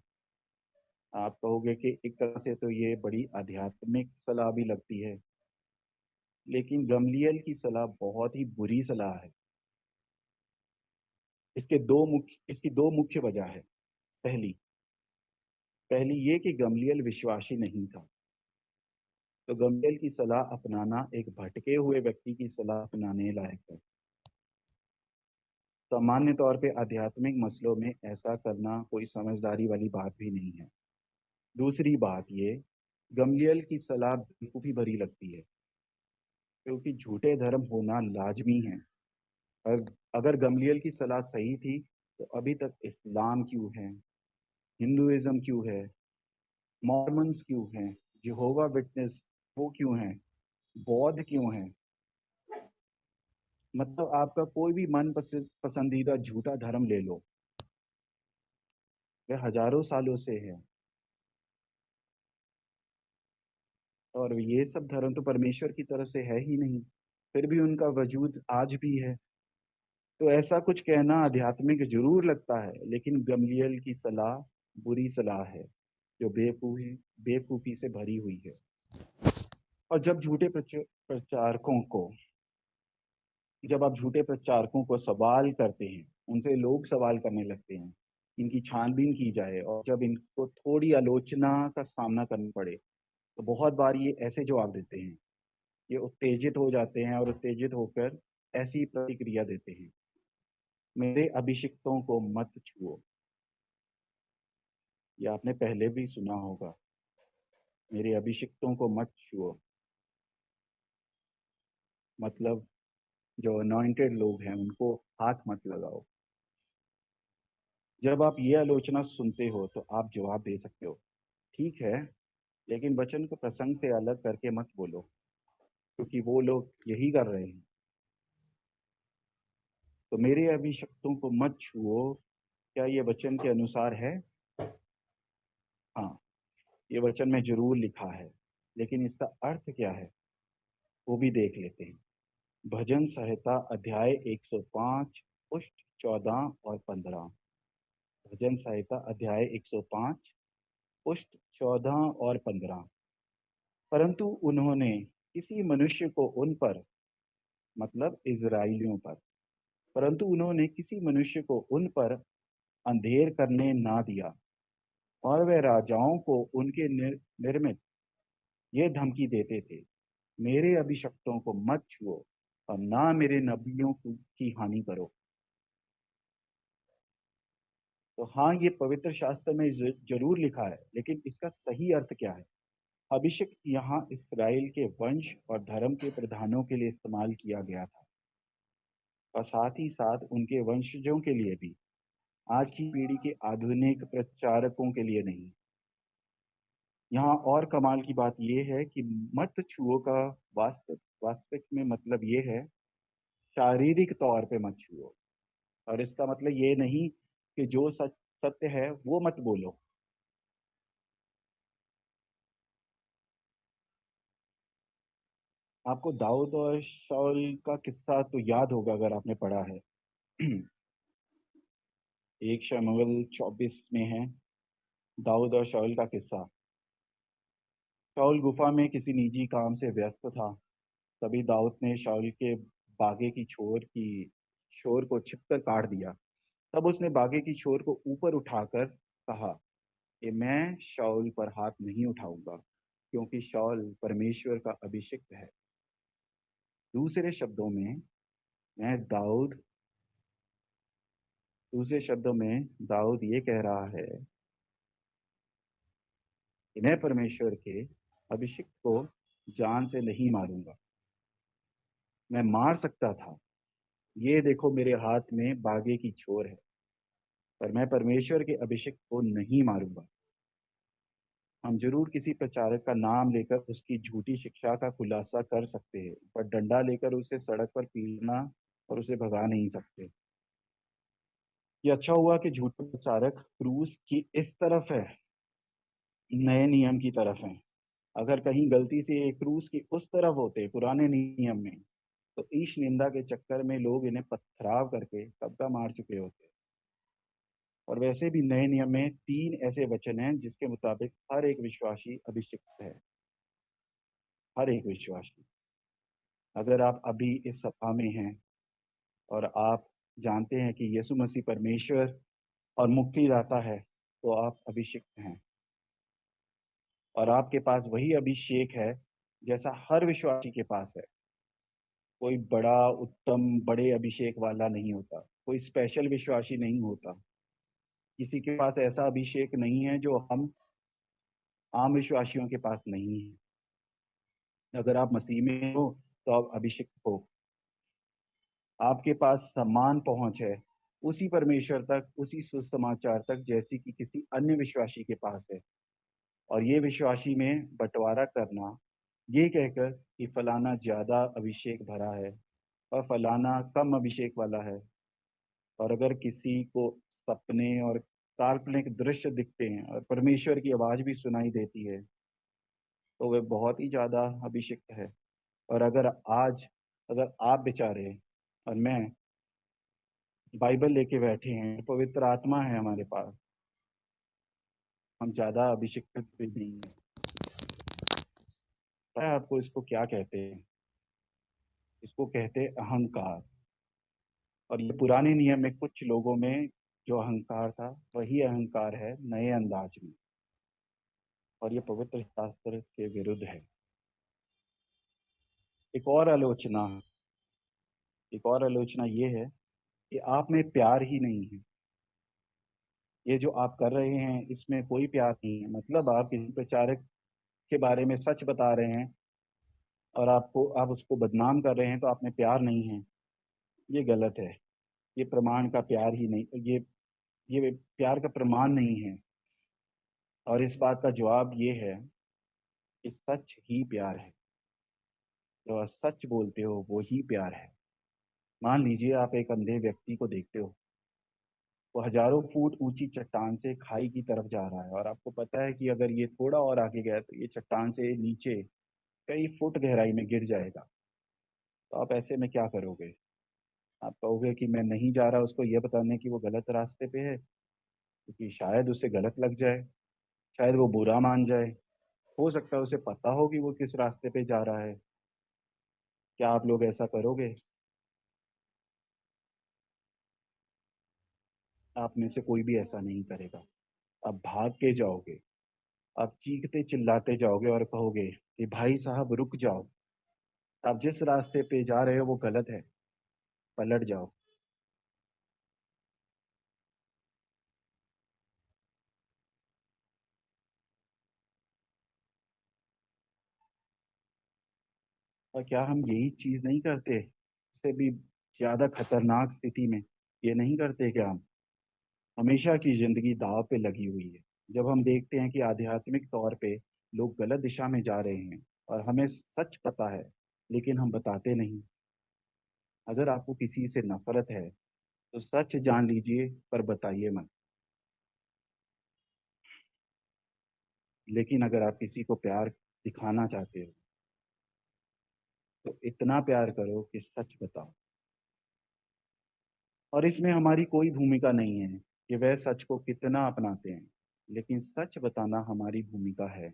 आप कहोगे कि एक तरह से तो ये बड़ी आध्यात्मिक सलाह भी लगती है, लेकिन गमलीएल की सलाह बहुत ही बुरी सलाह है। इसकी दो मुख्य वजह है। पहली पहली ये कि गमलीएल विश्वासी नहीं था, तो गमलीएल की सलाह अपनाना एक भटके हुए व्यक्ति की सलाह अपनाने लायक है। सामान्य तौर पे आध्यात्मिक मसलों में ऐसा करना कोई समझदारी वाली बात भी नहीं है। दूसरी बात ये, गमलियल की सलाह बेवकूफ़ी भरी लगती है, क्योंकि झूठे धर्म होना लाजमी है। अगर गमलियल की सलाह सही थी तो अभी तक इस्लाम क्यों है, हिंदुइज्म क्यों है, मॉर्मन्स क्यों हैं, यहोवा विटनेस वो क्यों हैं, बौद्ध क्यों हैं। मतलब आपका कोई भी पसंदीदा झूठा धर्म ले लो, वह हजारों सालों से है, और ये सब धर्म तो परमेश्वर की तरफ से है ही नहीं, फिर भी उनका वजूद आज भी है। तो ऐसा कुछ कहना आध्यात्मिक जरूर लगता है, लेकिन गमलियल की सलाह बुरी सलाह है, जो बेवकूफी से भरी हुई है। और जब आप झूठे प्रचारकों को सवाल करते हैं, उनसे लोग सवाल करने लगते हैं, इनकी छानबीन की जाए, और जब इनको थोड़ी आलोचना का सामना करना पड़े, तो बहुत बार ये ऐसे जवाब देते हैं, ये उत्तेजित हो जाते हैं और उत्तेजित होकर ऐसी प्रतिक्रिया देते हैं, मेरे अभिषिक्तों को मत छुओ। ये आपने पहले भी सुना होगा, मेरे अभिषिक्तों को मत छुओ, मतलब जो अनॉइंटेड लोग हैं उनको हाथ मत लगाओ। जब आप ये आलोचना सुनते हो तो आप जवाब दे सकते हो, ठीक है, लेकिन वचन को प्रसंग से अलग करके मत बोलो, क्योंकि वो लोग यही कर रहे हैं। तो मेरे अभिषिक्तों को मत छुओ, क्या ये वचन के अनुसार है? हाँ, ये वचन में जरूर लिखा है, लेकिन इसका अर्थ क्या है वो भी देख लेते हैं। भजन संहिता अध्याय 105 पुष्ट 14 और 15। भजन संहिता अध्याय 105 पुष्ट 14 और 15। परंतु उन्होंने किसी मनुष्य को उन पर, मतलब इजराइलियों पर, परंतु उन्होंने किसी मनुष्य को उन पर अंधेर करने ना दिया, और वे राजाओं को उनके निर्मित ये धमकी देते थे, मेरे अभिषक्तों को मत छुओ और ना मेरे नबियों की हानि करो। तो हाँ, ये पवित्र शास्त्र में जरूर लिखा है, लेकिन इसका सही अर्थ क्या है? अभिषेक यहाँ इसराइल के वंश और धर्म के प्रधानों के लिए इस्तेमाल किया गया था, और साथ ही साथ उनके वंशजों के लिए भी, आज की पीढ़ी के आधुनिक प्रचारकों के लिए नहीं। यहाँ और कमाल की बात यह है कि मत छुओ का वास्तविक में मतलब ये है, शारीरिक तौर पे मत छुओ। और इसका मतलब ये नहीं कि जो सत्य है वो मत बोलो। आपको दाऊद और शाऊल का किस्सा तो याद होगा अगर आपने पढ़ा है। एक शमूएल 24 में है दाऊद और शाऊल का किस्सा। शाऊल गुफा में किसी निजी काम से व्यस्त था, तभी दाऊद ने शाऊल के बागे की छोर को छिपकर काट दिया। तब उसने बागे की छोर को ऊपर उठाकर कहा कि मैं शाऊल पर हाथ नहीं उठाऊंगा, क्योंकि शाऊल परमेश्वर का अभिषिक्त है। दूसरे शब्दों में मैं दाऊद दूसरे शब्दों में दाऊद ये कह रहा है कि मैं परमेश्वर के अभिषिक्त को जान से नहीं मारूंगा। मैं मार सकता था, ये देखो मेरे हाथ में बागे की छोर है, पर मैं परमेश्वर के अभिषिक्त को नहीं मारूंगा। हम जरूर किसी प्रचारक का नाम लेकर उसकी झूठी शिक्षा का खुलासा कर सकते हैं, पर डंडा लेकर उसे सड़क पर पीटना और उसे भगा नहीं सकते। ये अच्छा हुआ कि झूठे प्रचारक क्रूस की इस तरफ है, नए नियम की तरफ है। अगर कहीं गलती से ये क्रूस की उस तरफ होते पुराने नियम में, तो ईश निंदा के चक्कर में लोग इन्हें पथराव करके कब्जा मार चुके होते। और वैसे भी नए नियम में 3 ऐसे वचन हैं जिसके मुताबिक हर एक विश्वासी अभिषिक्त है। हर एक विश्वासी। अगर आप अभी इस सभा में हैं और आप जानते हैं कि यीशु मसीह परमेश्वर और मुक्तिदाता है, तो आप अभिषिक्त हैं, और आपके पास वही अभिषेक है जैसा हर विश्वासी के पास है। कोई बड़ा उत्तम बड़े अभिषेक वाला नहीं होता। कोई स्पेशल विश्वासी नहीं होता। किसी के पास ऐसा अभिषेक नहीं है जो हम आम विश्वासियों के पास नहीं है। अगर आप मसीह में हो तो आप अभिषिक्त हो। आपके पास समान पहुंच है उसी परमेश्वर तक, उसी सुसमाचार तक जैसी कि किसी अन्य विश्वासी के पास है। और ये विश्वासी में बंटवारा करना, ये कहकर कि फलाना ज्यादा अभिषेक भरा है और फलाना कम अभिषेक वाला है। और अगर किसी को सपने और काल्पनिक दृश्य दिखते हैं और परमेश्वर की आवाज भी सुनाई देती है तो वह बहुत ही ज्यादा अभिषिक्त है। और अगर आप बेचारे और मैं बाइबल लेके बैठे हैं, पवित्र आत्मा है हमारे पास, हम ज्यादा अभिषिक्त भी नहीं है। पता है आपको इसको क्या कहते हैं? इसको कहते हैं अहंकार। और ये पुराने नियम में कुछ लोगों में जो अहंकार था वही अहंकार है नए अंदाज में। और ये पवित्र शास्त्र के विरुद्ध है। एक और आलोचना एक और आलोचना ये है कि आप में प्यार ही नहीं है। ये जो आप कर रहे हैं इसमें कोई प्यार नहीं है। मतलब आप किसी प्रचारक के बारे में सच बता रहे हैं और आप उसको बदनाम कर रहे हैं तो आप में प्यार नहीं है। ये गलत है। ये प्रमाण का प्यार ही नहीं, ये प्यार का प्रमाण नहीं है। और इस बात का जवाब ये है कि सच ही प्यार है। जो आप सच बोलते हो वो ही प्यार है। मान लीजिए आप एक अंधे व्यक्ति को देखते हो, वो हजारों फुट ऊंची चट्टान से खाई की तरफ जा रहा है और आपको पता है कि अगर ये थोड़ा और आगे गया तो ये चट्टान से नीचे कई फुट गहराई में गिर जाएगा। तो आप ऐसे में क्या करोगे? आप कहोगे कि मैं नहीं जा रहा उसको ये बताने कि वो गलत रास्ते पे है, क्योंकि शायद उसे गलत लग जाए, शायद वो बुरा मान जाए, हो सकता है उसे पता हो कि वो किस रास्ते पे जा रहा है। क्या आप लोग ऐसा करोगे? आप में से कोई भी ऐसा नहीं करेगा। आप भाग के जाओगे, आप चीखते चिल्लाते जाओगे और कहोगे कि भाई साहब रुक जाओ, आप जिस रास्ते पे जा रहे हो वो गलत है, पलट जाओ। और क्या हम यही चीज नहीं करते? इससे भी ज्यादा खतरनाक स्थिति में ये नहीं करते क्या हम? हमेशा की जिंदगी दांव पे लगी हुई है। जब हम देखते हैं कि आध्यात्मिक तौर पे लोग गलत दिशा में जा रहे हैं और हमें सच पता है लेकिन हम बताते नहीं। अगर आपको किसी से नफरत है तो सच जान लीजिए पर बताइए मत। लेकिन अगर आप किसी को प्यार दिखाना चाहते हो तो इतना प्यार करो कि सच बताओ। और इसमें हमारी कोई भूमिका नहीं है कि वह सच को कितना अपनाते हैं, लेकिन सच बताना हमारी भूमिका है।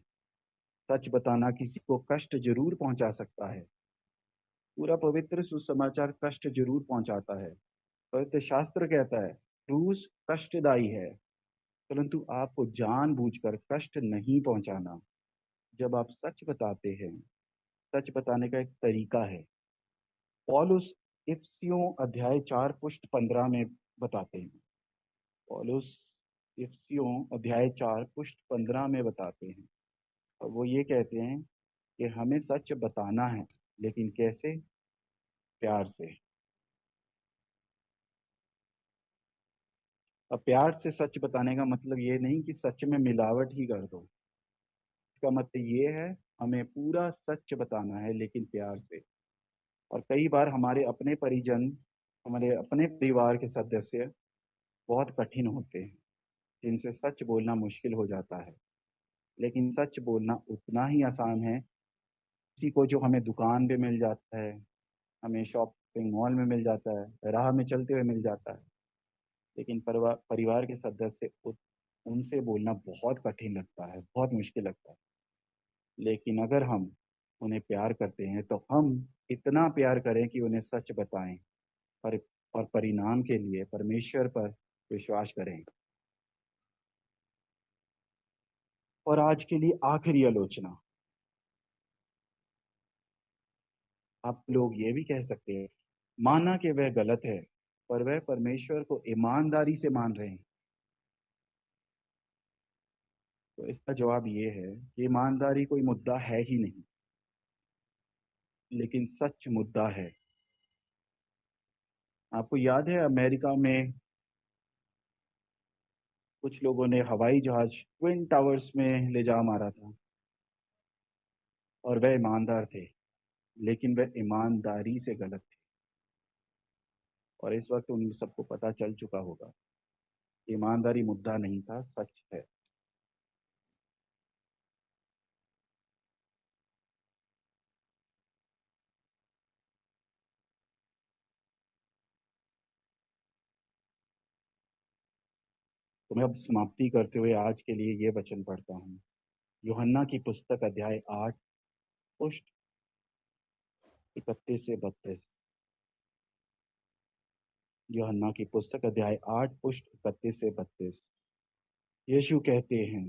सच बताना किसी को कष्ट जरूर पहुंचा सकता है। पूरा पवित्र सुसमाचार कष्ट जरूर पहुंचाता है। पवित्र शास्त्र कहता है क्रूस कष्टदायी है, परंतु आपको जानबूझकर कष्ट नहीं पहुंचाना। जब आप सच बताते हैं, सच बताने का एक तरीका है। पौलुस इफिसियों अध्याय 4 पृष्ठ 15 में बताते हैं। पौलुस इफिसियों अध्याय 4 पृष्ठ 15 में बताते हैं। और वो ये कहते हैं कि हमें सच बताना है, लेकिन कैसे? प्यार से। अब प्यार से सच बताने का मतलब ये नहीं कि सच में मिलावट ही कर दो। इसका मतलब ये है हमें पूरा सच बताना है लेकिन प्यार से। और कई बार हमारे अपने परिजन, हमारे अपने परिवार के सदस्य बहुत कठिन होते हैं, जिनसे सच बोलना मुश्किल हो जाता है। लेकिन सच बोलना उतना ही आसान है किसी को जो हमें दुकान पे मिल जाता है, हमें शॉपिंग मॉल में मिल जाता है, राह में चलते हुए मिल जाता है। लेकिन परिवार परिवार के सदस्य उनसे बोलना बहुत कठिन लगता है, बहुत मुश्किल लगता है। लेकिन अगर हम उन्हें प्यार करते हैं तो हम इतना प्यार करें कि उन्हें सच बताएं और परिणाम के लिए परमेश्वर पर विश्वास करें। और आज के लिए आखिरी आलोचना, आप लोग ये भी कह सकते हैं माना कि वह गलत है, पर वह परमेश्वर को ईमानदारी से मान रहे हैं। तो इसका जवाब ये है कि ईमानदारी कोई मुद्दा है ही नहीं, लेकिन सच मुद्दा है। आपको याद है अमेरिका में कुछ लोगों ने हवाई जहाज ट्विन टावर्स में ले जा मारा था, और वह ईमानदार थे, लेकिन वह ईमानदारी से गलत थे। और इस वक्त उन सबको पता चल चुका होगा, ईमानदारी मुद्दा नहीं था, सच है। तो मैं अब समाप्ति करते हुए आज के लिए ये वचन पढ़ता हूँ। यूहन्ना की पुस्तक अध्याय 8 पुष्ट 31 से 32। यूहन्ना की पुस्तक अध्याय 8 पुष्ट 31 से 32। यीशु कहते हैं,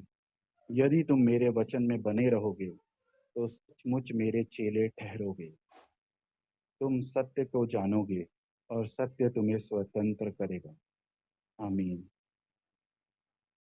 यदि तुम मेरे वचन में बने रहोगे तो सचमुच मेरे चेले ठहरोगे। तुम सत्य को जानोगे और सत्य तुम्हें स्वतंत्र करेगा। आमीन।